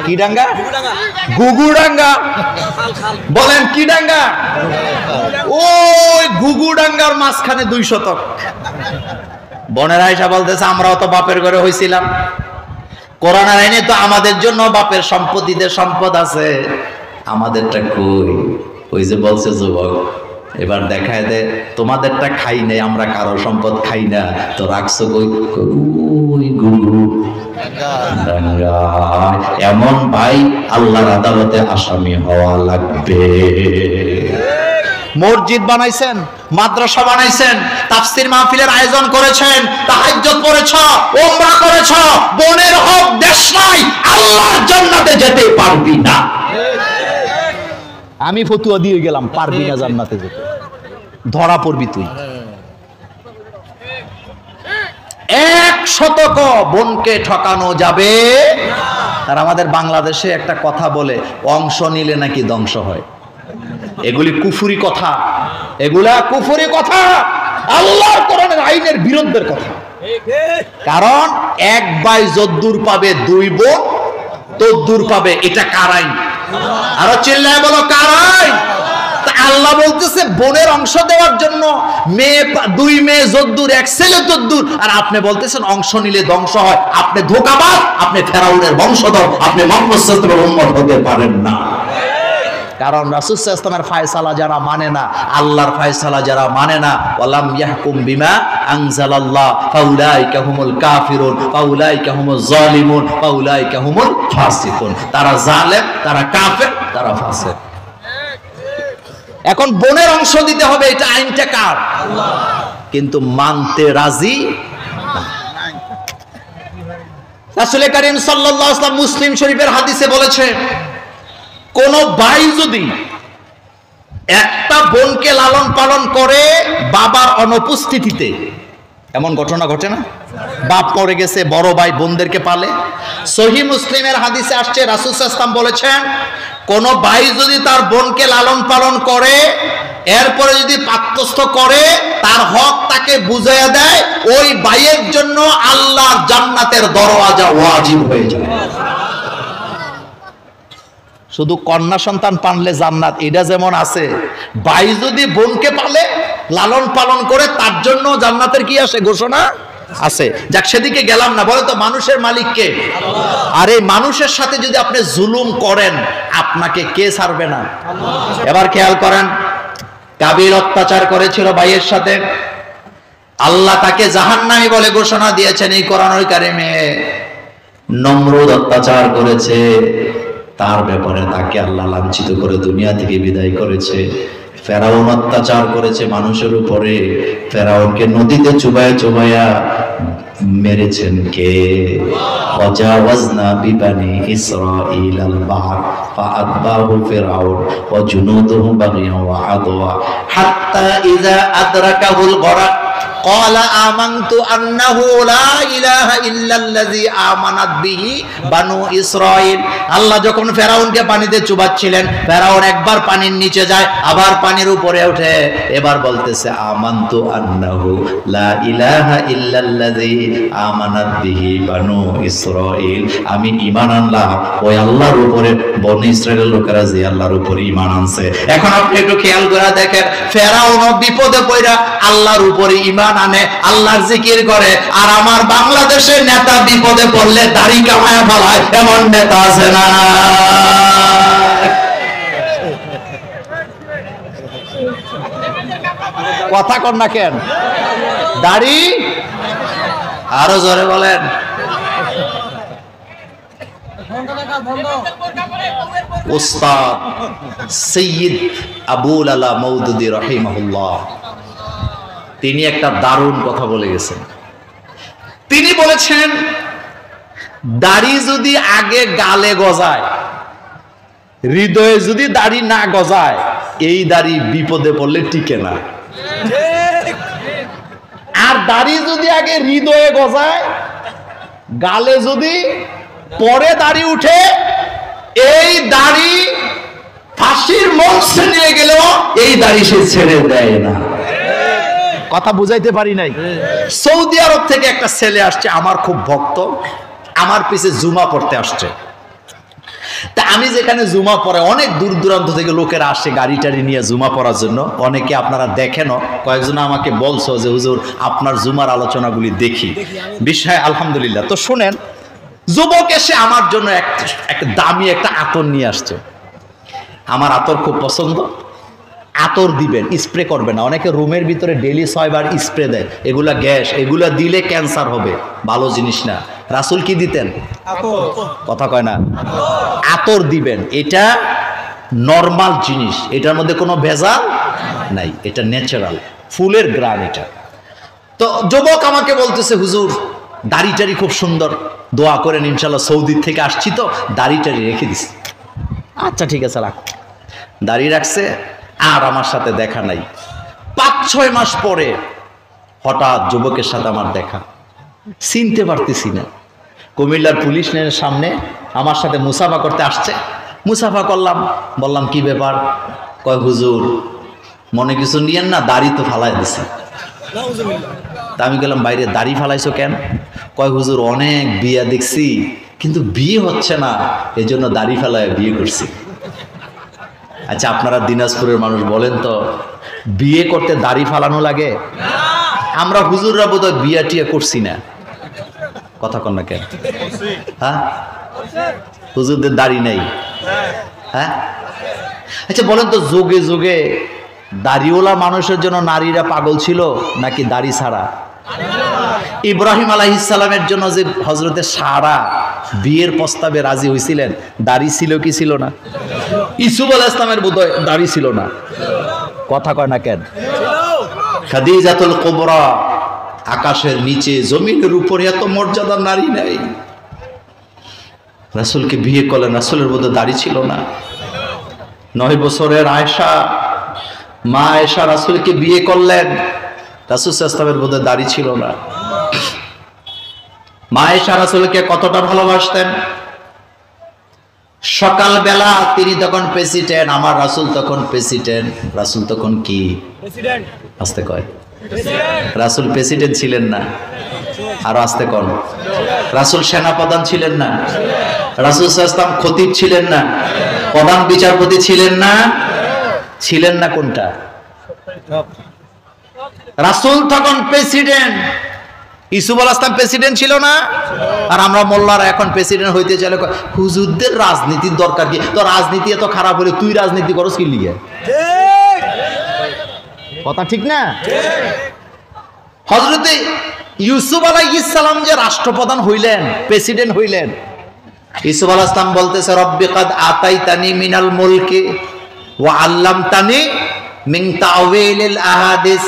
কি ডাঙ্গা, গুগুডাঙ্গা বলেন, কি ডাঙ্গা, ওই গুগুডাঙ্গার মাঝখানে 2 শতক। বোনেরা আয়েশা বলতেছে আমরাও তো বাপের ঘরে হইছিলাম, কোরআনের আইনে তো আমাদের জন্য বাপের সম্পত্তিতে সম্পদ আছে, আমাদেরটা কই? ওই যে বলছে যুবক, এবার দেখায় দে তোমাদেরটা খাই নাই, আমরা কারো সম্পদ খাই না, তো রাখছো কই? ওই গুরু ডাঙ্গা। এমন ভাই আল্লাহর আদালতে আসামি হওয়া লাগবে। মসজিদ বানাইছেন, মাদ্রাসা বানাইছেন, তাফসীর মাহফিলের আয়োজন করেছেন, তাহাজ্জুদ পড়েছ, উমরা করেছ, বোনের হক দেশ নাই, আল্লাহর জান্নাতে যেতে পারবি না। আমি ফতুয়া দিয়ে গেলাম, পারবি না জান্নাতে যেতে, ধরা পড়বি তুই। 100 বোনকে ঠকানো যাবে। আর আমাদের বাংলাদেশে একটা কথা বলে, অংশ নিলে নাকি ধ্বংস হয়। এগুলি কুফুরি কথা, এগুলা কুফুরি কথা, আল্লাহর কোরআনের আইনের বিরুদ্ধের কথা। কারণ 1 ভাই যদ্দুর পাবে 2 বোন তদ্দুর পাবে, এটা কার আইন? আরো চিল্লায় বলো, কার আইন? আল্লাহ বলতেছে বোনের অংশ দেওয়ার জন্য 2 মেয়ে যদ্দুর, 1 ছেলে তদ্দুর, আর আপনি বলতেছেন অংশ নিলে ধ্বংস হয়। আপনি ধোঁকাবাজ, আপনি ফেরাউনের বংশধর, আপনি মুহাম্মদ সাল্লাল্লাহু আলাইহি ওয়াসাল্লামের উম্মত হতে পারেন না। কারণ রাসূল সাল্লাল্লাহু আলাইহি ওয়াসাল্লামের ফয়সালা যারা মানে না, আল্লাহর ফয়সালা যারা মানে না, ওয়ালাম ইয়াহকুম বিমা আনজালাল্লাহ ফাউলাইকা হুমুল কাফিরুন ফাউলাইকা হুমুজ জালিমুন ফাউলাইকা হুমুল ফাসিকুন। তারা জালেম, তারা কাফের, তারা ফাসিক। এখন বোনের অংশ দিতে হবে, এটা আইনটা কার? আল্লাহ। কিন্তু মানতে রাজি না। রাসূল কারীম সাল্লাল্লাহু আলাইহি ওয়াসাল্লাম মুসলিম শরীফের হাদিসে বলেছে, কোন ভাই যদি একটা বোনকে লালন পালন করে বাবার অনুপস্থিতিতে, এমন ঘটনা ঘটে না? বাপ মরে গেছে, বড় ভাই বোনদেরকে পালে। সহিহ মুসলিমের হাদিসে আসছে, রাসূল সাল্লাল্লাহু আলাইহি ওয়াসাল্লাম বলেছেন, কোন ভাই যদি তার বোনকে লালন পালন করে, এরপরে যদি পাত্রস্থ করে, তার হক তাকে বুঝাইয়া দেয়, ওই ভাইয়ের জন্য আল্লাহর জান্নাতের দরওয়াজা ওয়াজিব হয়ে যায়। শুধু কন্যা সন্তান পানলে জান্নাত, এটা যেমন আছে, ভাই যদি বোনকে পালে, লালন পালন করে, তার জন্য জান্নাতের কি আসে? ঘোষণা আছে। যাক, সেদিকে গেলাম না। বলে তো মানুষের মালিক কে? আল্লাহ। আর এই মানুষের সাথে যদি আপনি জুলুম করেন, আপনাকে কে ছাড়বে না? আল্লাহ। এবার খেয়াল করেন, কাবিল অত্যাচার করেছিল ভাইয়ের সাথে, আল্লাহ তাকে জাহান্নামী বলে ঘোষণা দিয়েছেন এই কোরআনুল কারীমে। নমরুদ অত্যাচার করেছে, তার ব্যাপারে তাকে আল্লাহ লাঞ্ছিত করে দুনিয়া থেকে বিদায় করেছে। ফেরাউন অত্যাচার করেছে মানুষের উপরে, ফেরাউনকে নদীতে চুবায়া চুবায়া মেরেছেন কে? ওয়াজাওয়াজনা বিবানি ইসরাঈলাল বাহর ফাআতবাহু ফিরআউন ওয়া জুনুদুহু বাগিয়ান ওয়া আদওয়া হাত্তা ইযা আদরাকাহুল গরাক ক্বালা আমানতু আন্নাহু লা ইলাহা ইল্লাল্লাযী আমানাত বিহি বানু ইসরাঈল। আল্লাহ যখন ফেরাউনকে পানিতে চুবাচ্ছিলেন, ফেরাউন একবার পানির নিচে যায়, আবার পানির উপরে ওঠে, এবার বলতেছে আমানতু আন্নাহু লা ইলাহা ইল্লাল্লাযী আমানাত বিহি বানু ইসরাঈল। আমি ঈমান আনলাম ওই আল্লাহর উপরে, বনি ইসরাঈলের লোকেরা যে আল্লাহর উপরে ঈমান আনছে। এখন আপনি একটু খেয়াল করে দেখেন, ফেরাউন বিপদে পড়া আল্লাহর উপরে ঈমান আনে, আল্লাহর জিকির করে, আর আমার বাংলাদেশের নেতা বিপদে পড়লে দাড়ি কামায়া ফেলায়, এমন নেতা আছে না? কথা কর না কেন? দাড়ি আরো জোরে বলেন। উস্তাদ সৈয়দ আবুল আলা মওদুদী রাহিমাহুল্লাহ, তিনি একটা দারুণ কথা বলে গেছেন। তিনি বলেছেন, দাড়ি যদি আগে গালে গজায়, হৃদয়ে যদি দাড়ি না গজায়, এই দাড়ি বিপদে পড়লে টিকে না। আর দাড়ি যদি আগে হৃদয়ে গজায়, গালে যদি পরে দাড়ি উঠে, এই দাড়ি ফাঁসির মঞ্চে নিয়ে গেলেও এই দাড়ি সে ছেড়ে দেয় না। কথা বুঝাইতে পারি নাই? সৌদি আরব থেকে একটা ছেলে আসছে, আমার খুব ভক্ত, আমার পিছে জুমা পড়তে আসছে। তা আমি যেখানে জুমা পড়ে অনেক দূর দূরান্ত থেকে লোকেরা আসে গাড়ি টাড়ি নিয়ে জুমা পড়ার জন্য। অনেকে আপনারা দেখেনও, কয়েকজন আমাকে বলছো যে হুজুর আপনার জুমার আলোচনাগুলি দেখি, বিষয় আলহামদুলিল্লাহ। তো শুনেন, যুবক এসে আমার জন্য একটা দামি একটা আতর নিয়ে আসছে। আমার আতর খুব পছন্দ। আতর দিবেন, স্প্রে করবেন না। অনেকে রুমের ভিতরে ডেইলি 6 বার স্প্রে দেয়, এগুলা গ্যাস, এগুলা দিলে ক্যান্সার হবে, ভালো জিনিস না। রাসূল কি দিতেন? কথা কয় না। আতর দিবেন, এটা নরমাল জিনিস, এটার মধ্যে কোনো ভেজাল নাই, এটা ন্যাচারাল ফুলের গ্রান এটা। তো যুবক আমাকে বলতেছে হুজুর দাড়ি টাড়ি খুব সুন্দর, দোয়া করেন, ইনশাল্লাহ সৌদি থেকে আসছি তো দাড়ি টাড়ি রেখে দিস। আচ্ছা ঠিক আছে রাখ। দাড়ি রাখছে, আর আমার সাথে দেখা নাই। 5-6 মাস পরে হঠাৎ যুবকের সাথে আমার দেখা, চিনতে পারতেছি না। কুমিল্লার পুলিশ লাইনের সামনে আমার সাথে মুসাফা করতে আসছে। মুসাফা করলাম, বললাম কি ব্যাপার? কয় হুজুর মনে কিছু নিয়েন না, দাড়ি তো ফালাই দিছি। তা আমি গেলাম বাইরে, দাড়ি ফালাইছো কেন? কয় হুজুর অনেক বিয়ে দেখছি কিন্তু বিয়ে হচ্ছে না, এই জন্য দাড়ি ফালায় বিয়ে করছি। আচ্ছা আপনারা দিনাজপুরের মানুষ, বলেন তো বিয়ে করতে দাড়ি ফালানো লাগে? আমরা হুজুররা বোধহয় বিয়ে টিয়া করছি না। কথা কন না কেন? হ্যাঁ, হুজুরদের দাড়ি নেই। হ্যাঁ, আচ্ছা বলেন তো যুগে যুগে দাড়িওয়ালা মানুষের জন্য নারীরা পাগল ছিল নাকি দাড়ি ছাড়া? ইব্রাহিম আলাইহিস সালামের জন্য যে হযরতে সারা বিয়ের প্রস্তাবে রাজি হয়েছিলেন, দাড়ি ছিল কি ছিল না? ইসুফ আলাইহিস সালামের বোধহয় দাড়ি ছিল না। কথা কয় না কেন? খাদিজাতুল কুবরা, আকাশের নিচে জমিনের উপরে এত মর্যাদার নারী নাই, রাসূলকে বিয়ে করলেন, রাসূলের বোধহয় দাড়ি ছিল না। 9 বছরের আয়েশা, মা আয়েশা রাসূলকে বিয়ে করলেন, রাসূল সাল্লাল্লাহু আলাইহি ওয়াসাল্লামের বোধহয় দাড়ি ছিল না। মা আয়েশা রাসূলকে কতটা ভালোবাসতেন। সকালবেলা তিনি তখন প্রেসিডেন্ট, আমার রাসূল তখন প্রেসিডেন্ট। রাসূল তখন কি প্রেসিডেন্ট? আস্তে কয়, রাসূল প্রেসিডেন্ট ছিলেন না, আর আস্তে কন। রাসূল সেনাপ্রধান ছিলেন না, রাসূল সাল্লাল্লাহু আলাইহি ওয়াসাল্লাম খতিব ছিলেন না, প্রধান বিচারপতি ছিলেন না, ছিলেন না কোনটা? রাসূল তখন প্রেসিডেন্ট। ইসুফ আলাইহিস সালাম প্রেসিডেন্ট ছিল না? আর আমরা মোল্লারা এখন প্রেসিডেন্ট হইতে চাইলে হুজুরদের রাজনীতির দরকার কি? তো রাজনীতি এত খারাপ হলে তুই রাজনীতি করস কি লিগে? কথা ঠিক না? হযরতে ইউসুফ আলাইহিস সালাম যে রাষ্ট্রপ্রধান হইলেন, প্রেসিডেন্ট হইলেন, ইউসুফ আলাইহিস সালাম বলতেছে রব্বি কাদ আতাইতানি মিনাল মুলকি ওয়া আল্লামতানি মিন তাওয়িলিল আহাদিস।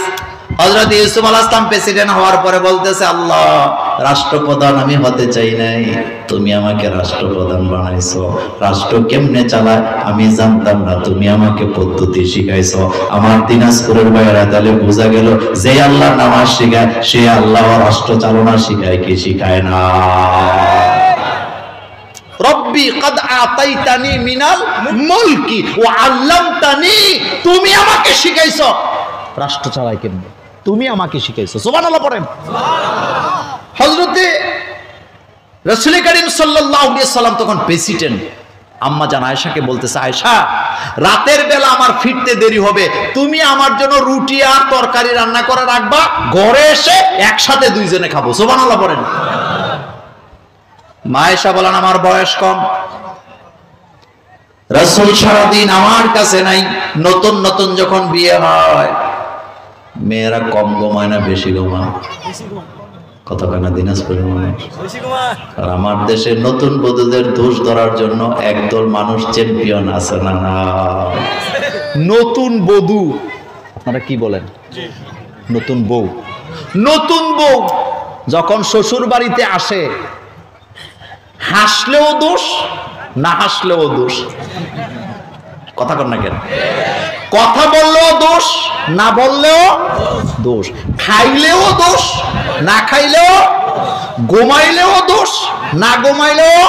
হযরত ইউসুফ আলাইহিস সালাম প্রেসিডেন্ট হওয়ার পরে বলতেছে আল্লাহ রাষ্ট্রপ্রধান আমি হতে চাই নাই, তুমি আমাকে রাষ্ট্রপ্রধান বানাইছো। রাষ্ট্র কেমনে চালায় আমি জানতাম না, তুমি আমাকে পদ্ধতি শিখাইছো। আমার দিনাজপুরের ভাইয়েরা তাহলে বোঝা গেল যে আল্লাহ নামাজ শিখায় সে আল্লাহ রাষ্ট্র চালনা শিখায় কি শিখায় না? রব্বি কাদ আতাইতানি মিনাল মুলকি ওয়া আল্লামতানি, তুমি আমাকে শিখাইছো রাষ্ট্র চালায় কেমনে, তুমি আমাকে শিখাইছো। সুবহানাল্লাহ পড়েন। হযরতে রাসূল করিম সাল্লাল্লাহু আলাইহি ওয়াসাল্লাম তখন প্রেসিডেন্ট। আম্মা জান আয়েশাকে বলতেছে আয়েশা রাতের বেলা আমার ফিরতে দেরি হবে, তুমি আমার জন্য রুটি আর তরকারি রান্না করে রাখবা, ঘরে এসে একসাথে দুইজনে খাবো। সুবহানাল্লাহ পড়েন। মা আয়েশা বলেন আমার বয়স কম, রাসূল সারাদিন আমার কাছে নাই। নতুন নতুন যখন বিয়ে হয় মেয়েরা কম ঘুমায় না বেশি ঘুমায়? কথা কয় না দিনাজপুরের মানুষ? আর আমার দেশে নতুন বধূদের দোষ ধরার জন্য একদল মানুষ চ্যাম্পিয়ন আছে না? নতুন বধূ আপনারা কি বলেন? নতুন বউ। নতুন বউ যখন শ্বশুর বাড়িতে আসে হাসলেও দোষ, না হাসলেও দোষ। কথা কন না কেন? কথা বললেও দোষ, না বললেও দোষ। খাইলেও দোষ, না খাইলেও, ঘুমাইলেও দোষ, না ঘুমাইলেও।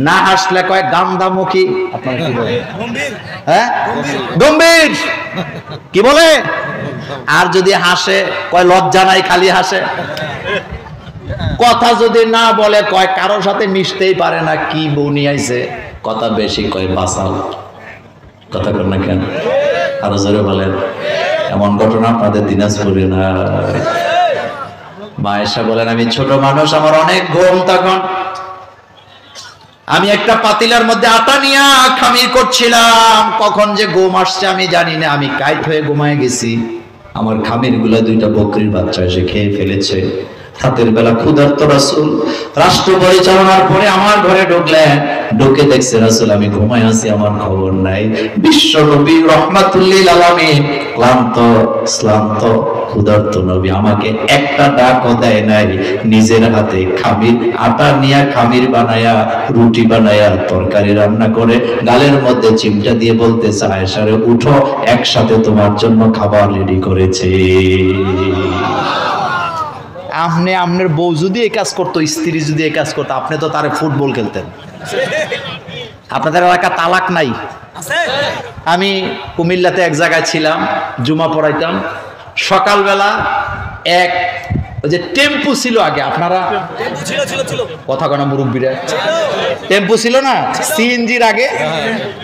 না হাসলে কয় গান্ধামুখী, আপনারা কি বলে? হ্যাঁ, গম্ভীর। কি বলে? আর যদি হাসে কয় লজ্জা নাই, খালি হাসে। কথা যদি না বলে কয় কারোর সাথে মিশতেই পারে না, কি বউ নিয়ে আইছে। কথা বেশি কয় বাসাল। কথা কর না কেন? আরো জোরে বলেন। এমন ঘটনা আপনাদের দিনাজপুরে না? মা এসে বলেন, আমি ছোট মানুষ, আমার অনেক ঘুম। তখন আমি একটা পাতিলার মধ্যে আটা নিয়ে খামির করছিলাম, কখন যে ঘুম আসছে আমি জানি না। আমি কাইট হয়ে ঘুমায় গেছি। আমার খামির গুলা দুইটা বকরির বাচ্চা এসে খেয়ে ফেলেছে। রাতের বেলা ক্ষুধার্ত রাসূল রাষ্ট্র পরিচালনার পরে আমার ঘরে ঢুকলেন। ঢুকে দেখছে রাসূল আমি ঘুমায় আছি, আমার খবর নাই। বিশ্ব নবী রহমাতুল্লিল আলামিন, ক্লান্ত ক্ষুধার্ত নবী, আমাকে একটা ডাকও দেয় নাই। নিজের হাতে খামির আটা নিয়ে খামির বানায়া, রুটি বানায়া, তরকারি রান্না করে গালের মধ্যে চিমটা দিয়ে বলতেছে, আয়েশা রে উঠো, একসাথে তোমার জন্য খাবার রেডি করেছে। আপনি আপনার বউ যদি এই কাজ করতো, স্ত্রী যদি এই কাজ করতো, আপনি তো তারে ফুটবল খেলতেন। আপনাদের এলাকা তালাক নাই? আমি কুমিল্লাতে এক জায়গায় ছিলাম, জুমা পড়াইতাম। সকালবেলা এক ওই যে টেম্পু ছিল আগে, আপনারা কথা কনা মুরব্বীরা, টেম্পু ছিল না সিএনজির আগে,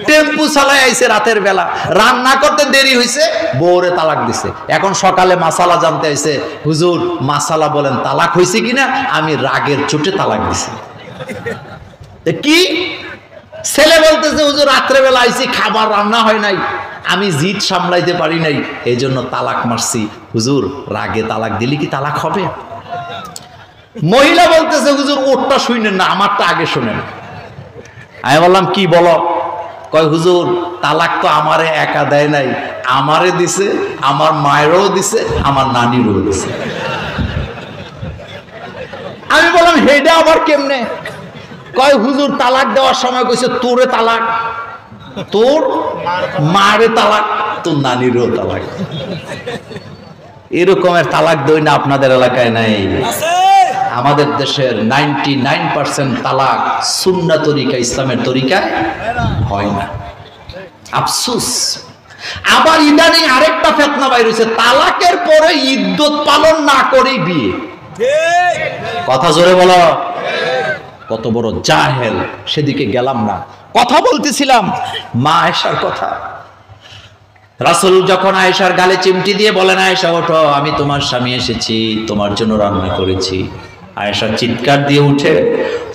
টেম্পু চালায় আইছে রাতের বেলা, রান্না করতে দেরি হয়েছে, বউরে তালাক দিছে। এখন সকালে মাসালা জানতে আইছে, হুজুর মাসালা বলেন তালাক হয়েছে কিনা? আমি রাগের চোটে তালাক দিছি। কি? ছেলে বলতেছে হুজুর রাত্রে বেলা আইছি, খাবার রান্না হয় নাই, আমি জিদ সামলাইতে পারি নাই, এই জন্য তালাক মারছি। হুজুর রাগে তালাক দিলি কি তালাক হবে? মহিলা বলতেছে হুজুর ওরটা শুনেন না, আমারটা আগে শুনেন। আমি বললাম কি বলো? কয় হুজুর তালাক তো আমারে একা দেয় নাই, আমারে দিছে, আমার মায়েরও দিছে, আমার নানিরও দিছে। আমি বললাম হেডা আবার কেমনে? কয় হুজুর তালাক দেওয়ার সময় কইছে তোরে তালাক, তোর মারে তালাক, তোর নানিরও তালাক। এরকমের তালাক দই না আপনাদের এলাকায় নাই? আমাদের দেশের 99% তালাক সুন্নাহ তরিকা, ইসলামের তরিকায় হয় না। আফসোস। আবার ইদানিং আরেকটা ফিতনা বাইর হইছে, তালাকের পরে ইদ্দত পালন না করেই বিয়ে। কথা জোরে বলো। কত বড় জাহেল, সেদিকে গেলাম না। কথা বলতেছিলাম মা আয়েশার কথা। রাসূল যখন আয়েশার গালে চিমটি দিয়ে বলেন, আয়েশা ওঠো, আমি তোমার স্বামী এসেছি, তোমার জন্য রান্না করেছি। আয়েশা চিৎকার দিয়ে উঠে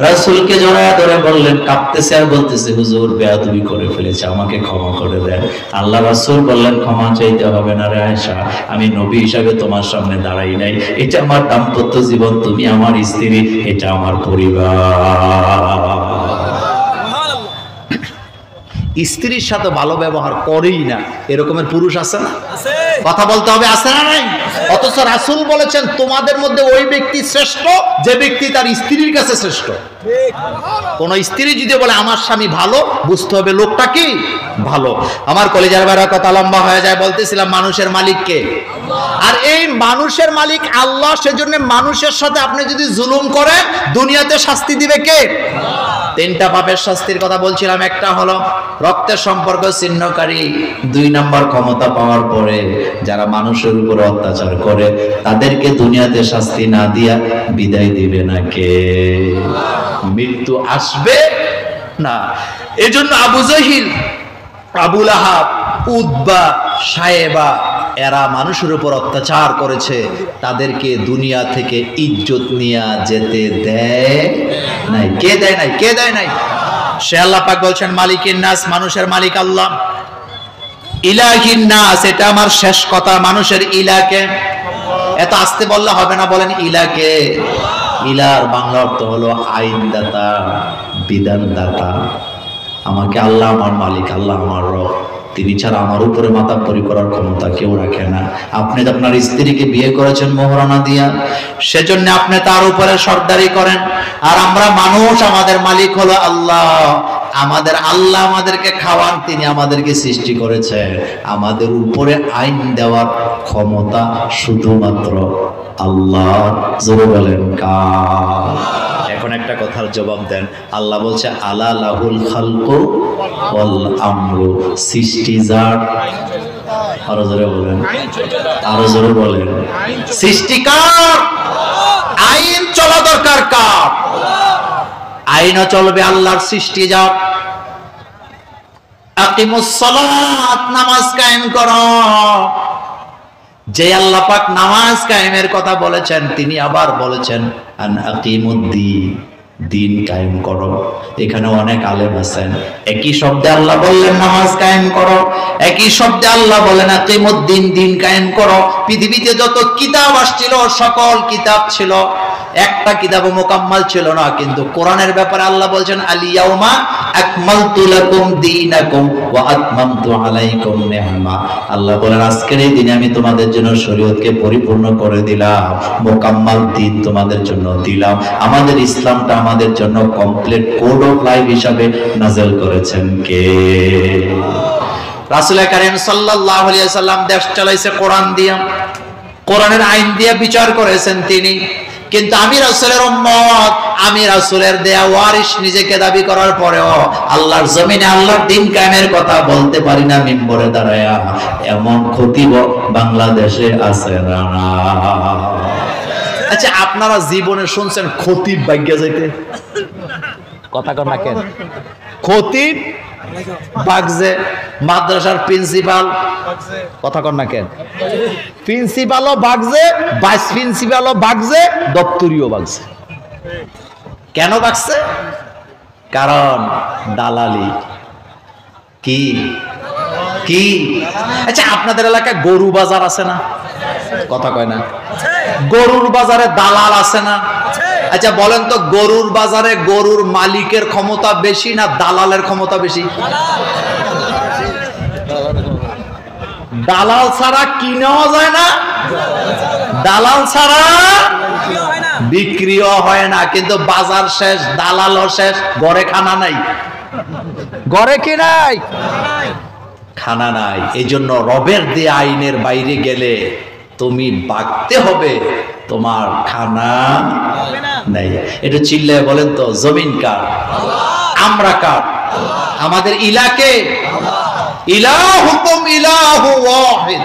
রাসূলকে জড়ায় ধরে বললেন, কাঁপতেছে আর বলতেছে, হুজুর বেয়াদবি করে ফেলেছে, আমাকে ক্ষমা করে দেন। আল্লাহ রাসূল বললেন, ক্ষমা চাইতে হবে না রে আয়েশা, আমি নবী হিসাবে তোমার সামনে দাঁড়াই নাই, এটা আমার দাম্পত্য জীবন, তুমি আমার স্ত্রী, এটা আমার পরিবার। স্ত্রীর সাথে ভালো ব্যবহার করেই না, এরকমের পুরুষ আছে না? কথা বলতে হবে, আছে না নাই? অথচ রাসূল বলেছেন তোমাদের মধ্যে ওই ব্যক্তি শ্রেষ্ঠ যে ব্যক্তি তার স্ত্রীর কাছে শ্রেষ্ঠ। কোন স্ত্রী যদি বলে আমার স্বামী ভালো, বুঝতে হবে লোকটা কি ভালো। আমার কলিজার ভাইরা কথা লম্বা হয়ে যায়, বলতেছিলাম মানুষের মালিক কে? আর এই মানুষের মালিক আল্লাহ। সেজন্য মানুষের সাথে আপনি যদি জুলুম করেন, দুনিয়াতে শাস্তি দিবে কে? তিনটা পাপের শাস্তির কথা বলছিলাম। একটা হলো রক্তের সম্পর্ক ছিন্নকারী, 2 নম্বর ক্ষমতা পাওয়ার পরে যারা মানুষের উপর অত্যাচার করে তাদেরকে দুনিয়াতে শাস্তি না দিয়া বিদায় দিবে না কে? মৃত্যু আসবে না। এজন্য আবু জহিল, আবু লাহাব, উতবা, সায়েবা এরা মানুষের উপর অত্যাচার করেছে, তাদেরকে দুনিয়া থেকে ইজ্জত নিয়ে যেতে দেয় নাই। কে দেয় নাই? কে দেয় নাই? সে আল্লাহ পাক বলছেন, মালিকিন নাস, মানুষের মালিক আল্লাহ। ইলাহিন নাস, এটা আমার শেষ কথা। মানুষের ইলাকে এত আস্তে বললে হবে না, বলেন ইলাকে। ইলার বাংলা অর্থ হলো আইনদাতা, বিধানদাতা। আমাকে আল্লাহ আমার মালিক, আল্লাহ আমার রব, তিনি ছাড়া আমার উপরে মাতাব্বরি করার ক্ষমতা কেউ রাখে না। আপনি আপনার স্ত্রীকে বিয়ে করেছেন মোহরানা দিয়া, সেজন্য আপনি তার উপরে সর্দারি করেন। আর আমরা মানুষ, আমাদের মালিক হলো আল্লাহ। আমাদের আল্লাহ আমাদেরকে খাওয়ান, তিনি আমাদেরকে সৃষ্টি করেছে। আমাদের উপরে আইন দেওয়ার ক্ষমতা শুধুমাত্র আল্লাহ। জোরে বলেন কার? এখন এখন একটা কথার জবাব দেন। আল্লাহ বলছে আলা লাহুল খালকু ওয়াল আমরু, সৃষ্টি যার। আরো জোরে বলেন, আরো জোরে বলেন। সৃষ্টি কার? আইন চলা দরকার কার? আইনও চলবে আল্লাহর সৃষ্টি যার। আকিমুস সালাত, নামাজ কায়েম করো। যে আল্লাহ পাক নামাজ কায়েমের কথা বলেছেন তিনি আবার বলেছেন আন আকিমুদ্দিন, দিন কায়েম করো। এখানে অনেক আলেম আছেন, একই শব্দে আল্লাহ বললেন নামাজ কায়েম করো, একই শব্দে আল্লাহ বলেন আকিমুদ্দিন, দিন কায়েম করো। পৃথিবীতে যত কিতাব আসছিল সকল কিতাব ছিল, একটা কিতাবও মোকাম্মাল ছিল না, কিন্তু কোরআনের ব্যাপারে আল্লাহ বলছেন আল ইয়াউমা আকমালতু লাকুম দীনাকুম ওয়া আতমামতু আলাইকুম নি'মা। আল্লাহ বলেন আজকের এই দিনে আমি তোমাদের জন্য শরীয়তকে পরিপূর্ণ করে দিলাম, মোকাম্মাল দিন তোমাদের জন্য দিলাম। আমাদের ইসলামটা আমাদের জন্য কমপ্লিট কোড অফ লাইফ হিসাবে নাযিল করেছেন কে? রাসূল কারীম সাল্লাল্লাহু আলাইহি ওয়াসাল্লাম দেশ চালাইছে কোরআন দিয়া, কোরআনের আইন দিয়ে বিচার করেছেন তিনি। কিন্তু আমি রাসূলের উম্মত, আমি রাসূলের দেয়া ওয়ারিস নিজেকে দাবি করার পরেও আল্লাহর জমিনে আল্লাহর দ্বীন কায়েমের কথা বলতে পারি না মিম্বরে দাঁড়ায়া। এমন খতিব বাংলাদেশে আছে না? আচ্ছা, আপনারা জীবনে শুনছেন খতিব ভাগ্যে যাইতে? কথা কর না কেন? খতিব বাগজে, মাদ্রাসার প্রিন্সিপাল, কথা কর না কেন? প্রিন্সিপালও বাগজে, ভাইস প্রিন্সিপালও বাগজে, দপ্তরিও বাগজে। কেন বাগছে? কারণ দালালি। কি কি? আচ্ছা, আপনাদের এলাকায় গরু বাজার আছে না? কথা কয় না? গরুর বাজারে দালাল আছে না? আচ্ছা বলেন তো, গরুর বাজারে গরুর মালিকের ক্ষমতা বেশি না দালালের ক্ষমতা বেশি? দালাল ছাড়া কিনেও যায় না, দালাল ছাড়া বিক্রিও হয় না। কিন্তু বাজার শেষ, দালালও শেষ, ঘরে খানা নাই। ঘরে কি নাই? খানা নাই। এই জন্য রবের দিয়ে আইনের বাইরে গেলে তুমি বাগতে হবে, তোমার খানা নাই। একটু চিল্লায় বলেন তো, জমিন কার? আমরা কার? আমাদের ইলাকে ইলাহুকুম ইলাহু ওয়াহিদ,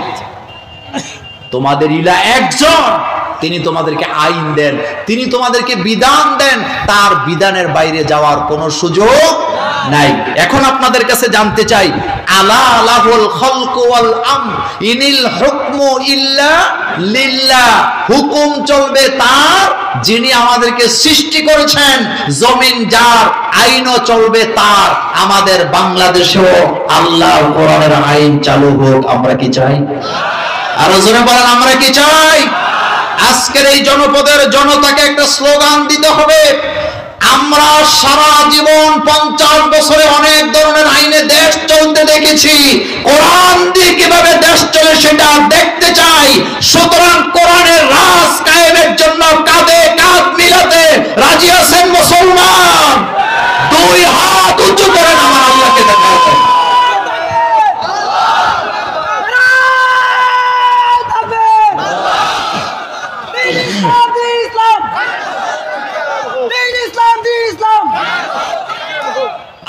তোমাদের ইলা একজন, তিনি তোমাদেরকে আইন দেন, তিনি তোমাদেরকে বিধান দেন, তার বিধানের বাইরে যাওয়ার কোনো সুযোগ নাই। এখন আপনাদের কাছে জানতে চাই, আলা লাহুল খালকু ওয়াল আমর ইনিল হুকমু ইল্লা লিল্লাহ, হুকুম চলবে তার যিনি আমাদেরকে সৃষ্টি করেছেন, জমিন যার, আইনও চলবে তার। আমাদের বাংলাদেশেও আল্লাহর কোরআনের আইন চালু হোক, আমরা কি চাই? আরো জোরে বলেন, আমরা কি চাই? আজকের এই জনপদের জনতাকে একটা স্লোগান দিতে হবে। আমরা সারা জীবন 50 বছরে অনেক ধরনের আইনে দেশ চলতে দেখেছি, কোরআন দিয়ে কিভাবে দেশ চলে সেটা দেখতে চাই। সুতরাং কোরআনের রাজ কায়েমের জন্য কাঁধে কাঁধ মিলাতে রাজি আছেন মুসলমান? দুই হাত উঁচু করেন, আমার আল্লাহকে দেখাতে।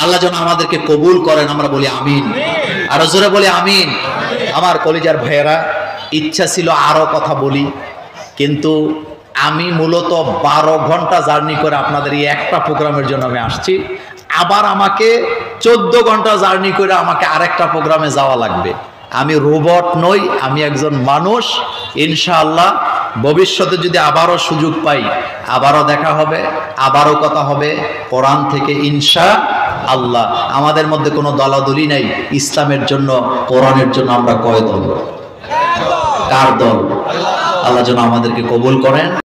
আল্লাহ যেন আমাদেরকে কবুল করেন, আমরা বলি আমিন। আরো জোরে বলি আমিন। আমার কলিজার ভাইয়েরা, ইচ্ছা ছিল আরো কথা বলি, কিন্তু আমি মূলত 12 ঘন্টা জার্নি করে আপনাদের এই একটা প্রোগ্রামের জন্য আমি আসছি। আবার আমাকে 14 ঘন্টা জার্নি করে আমাকে আরেকটা প্রোগ্রামে যাওয়া লাগবে। আমি রোবট নই, আমি একজন মানুষ। ইনশাআল্লাহ ভবিষ্যতে যদি আবারও সুযোগ পাই, আবারও দেখা হবে, আবারও কথা হবে কোরআন থেকে ইনশাআল্লাহ। আমাদের মধ্যে কোনো দলাদলি নাই। ইসলামের জন্য, কোরআনের জন্য আমরা কয় দল? কার দল? আল্লাহ যেন আমাদেরকে কবুল করেন।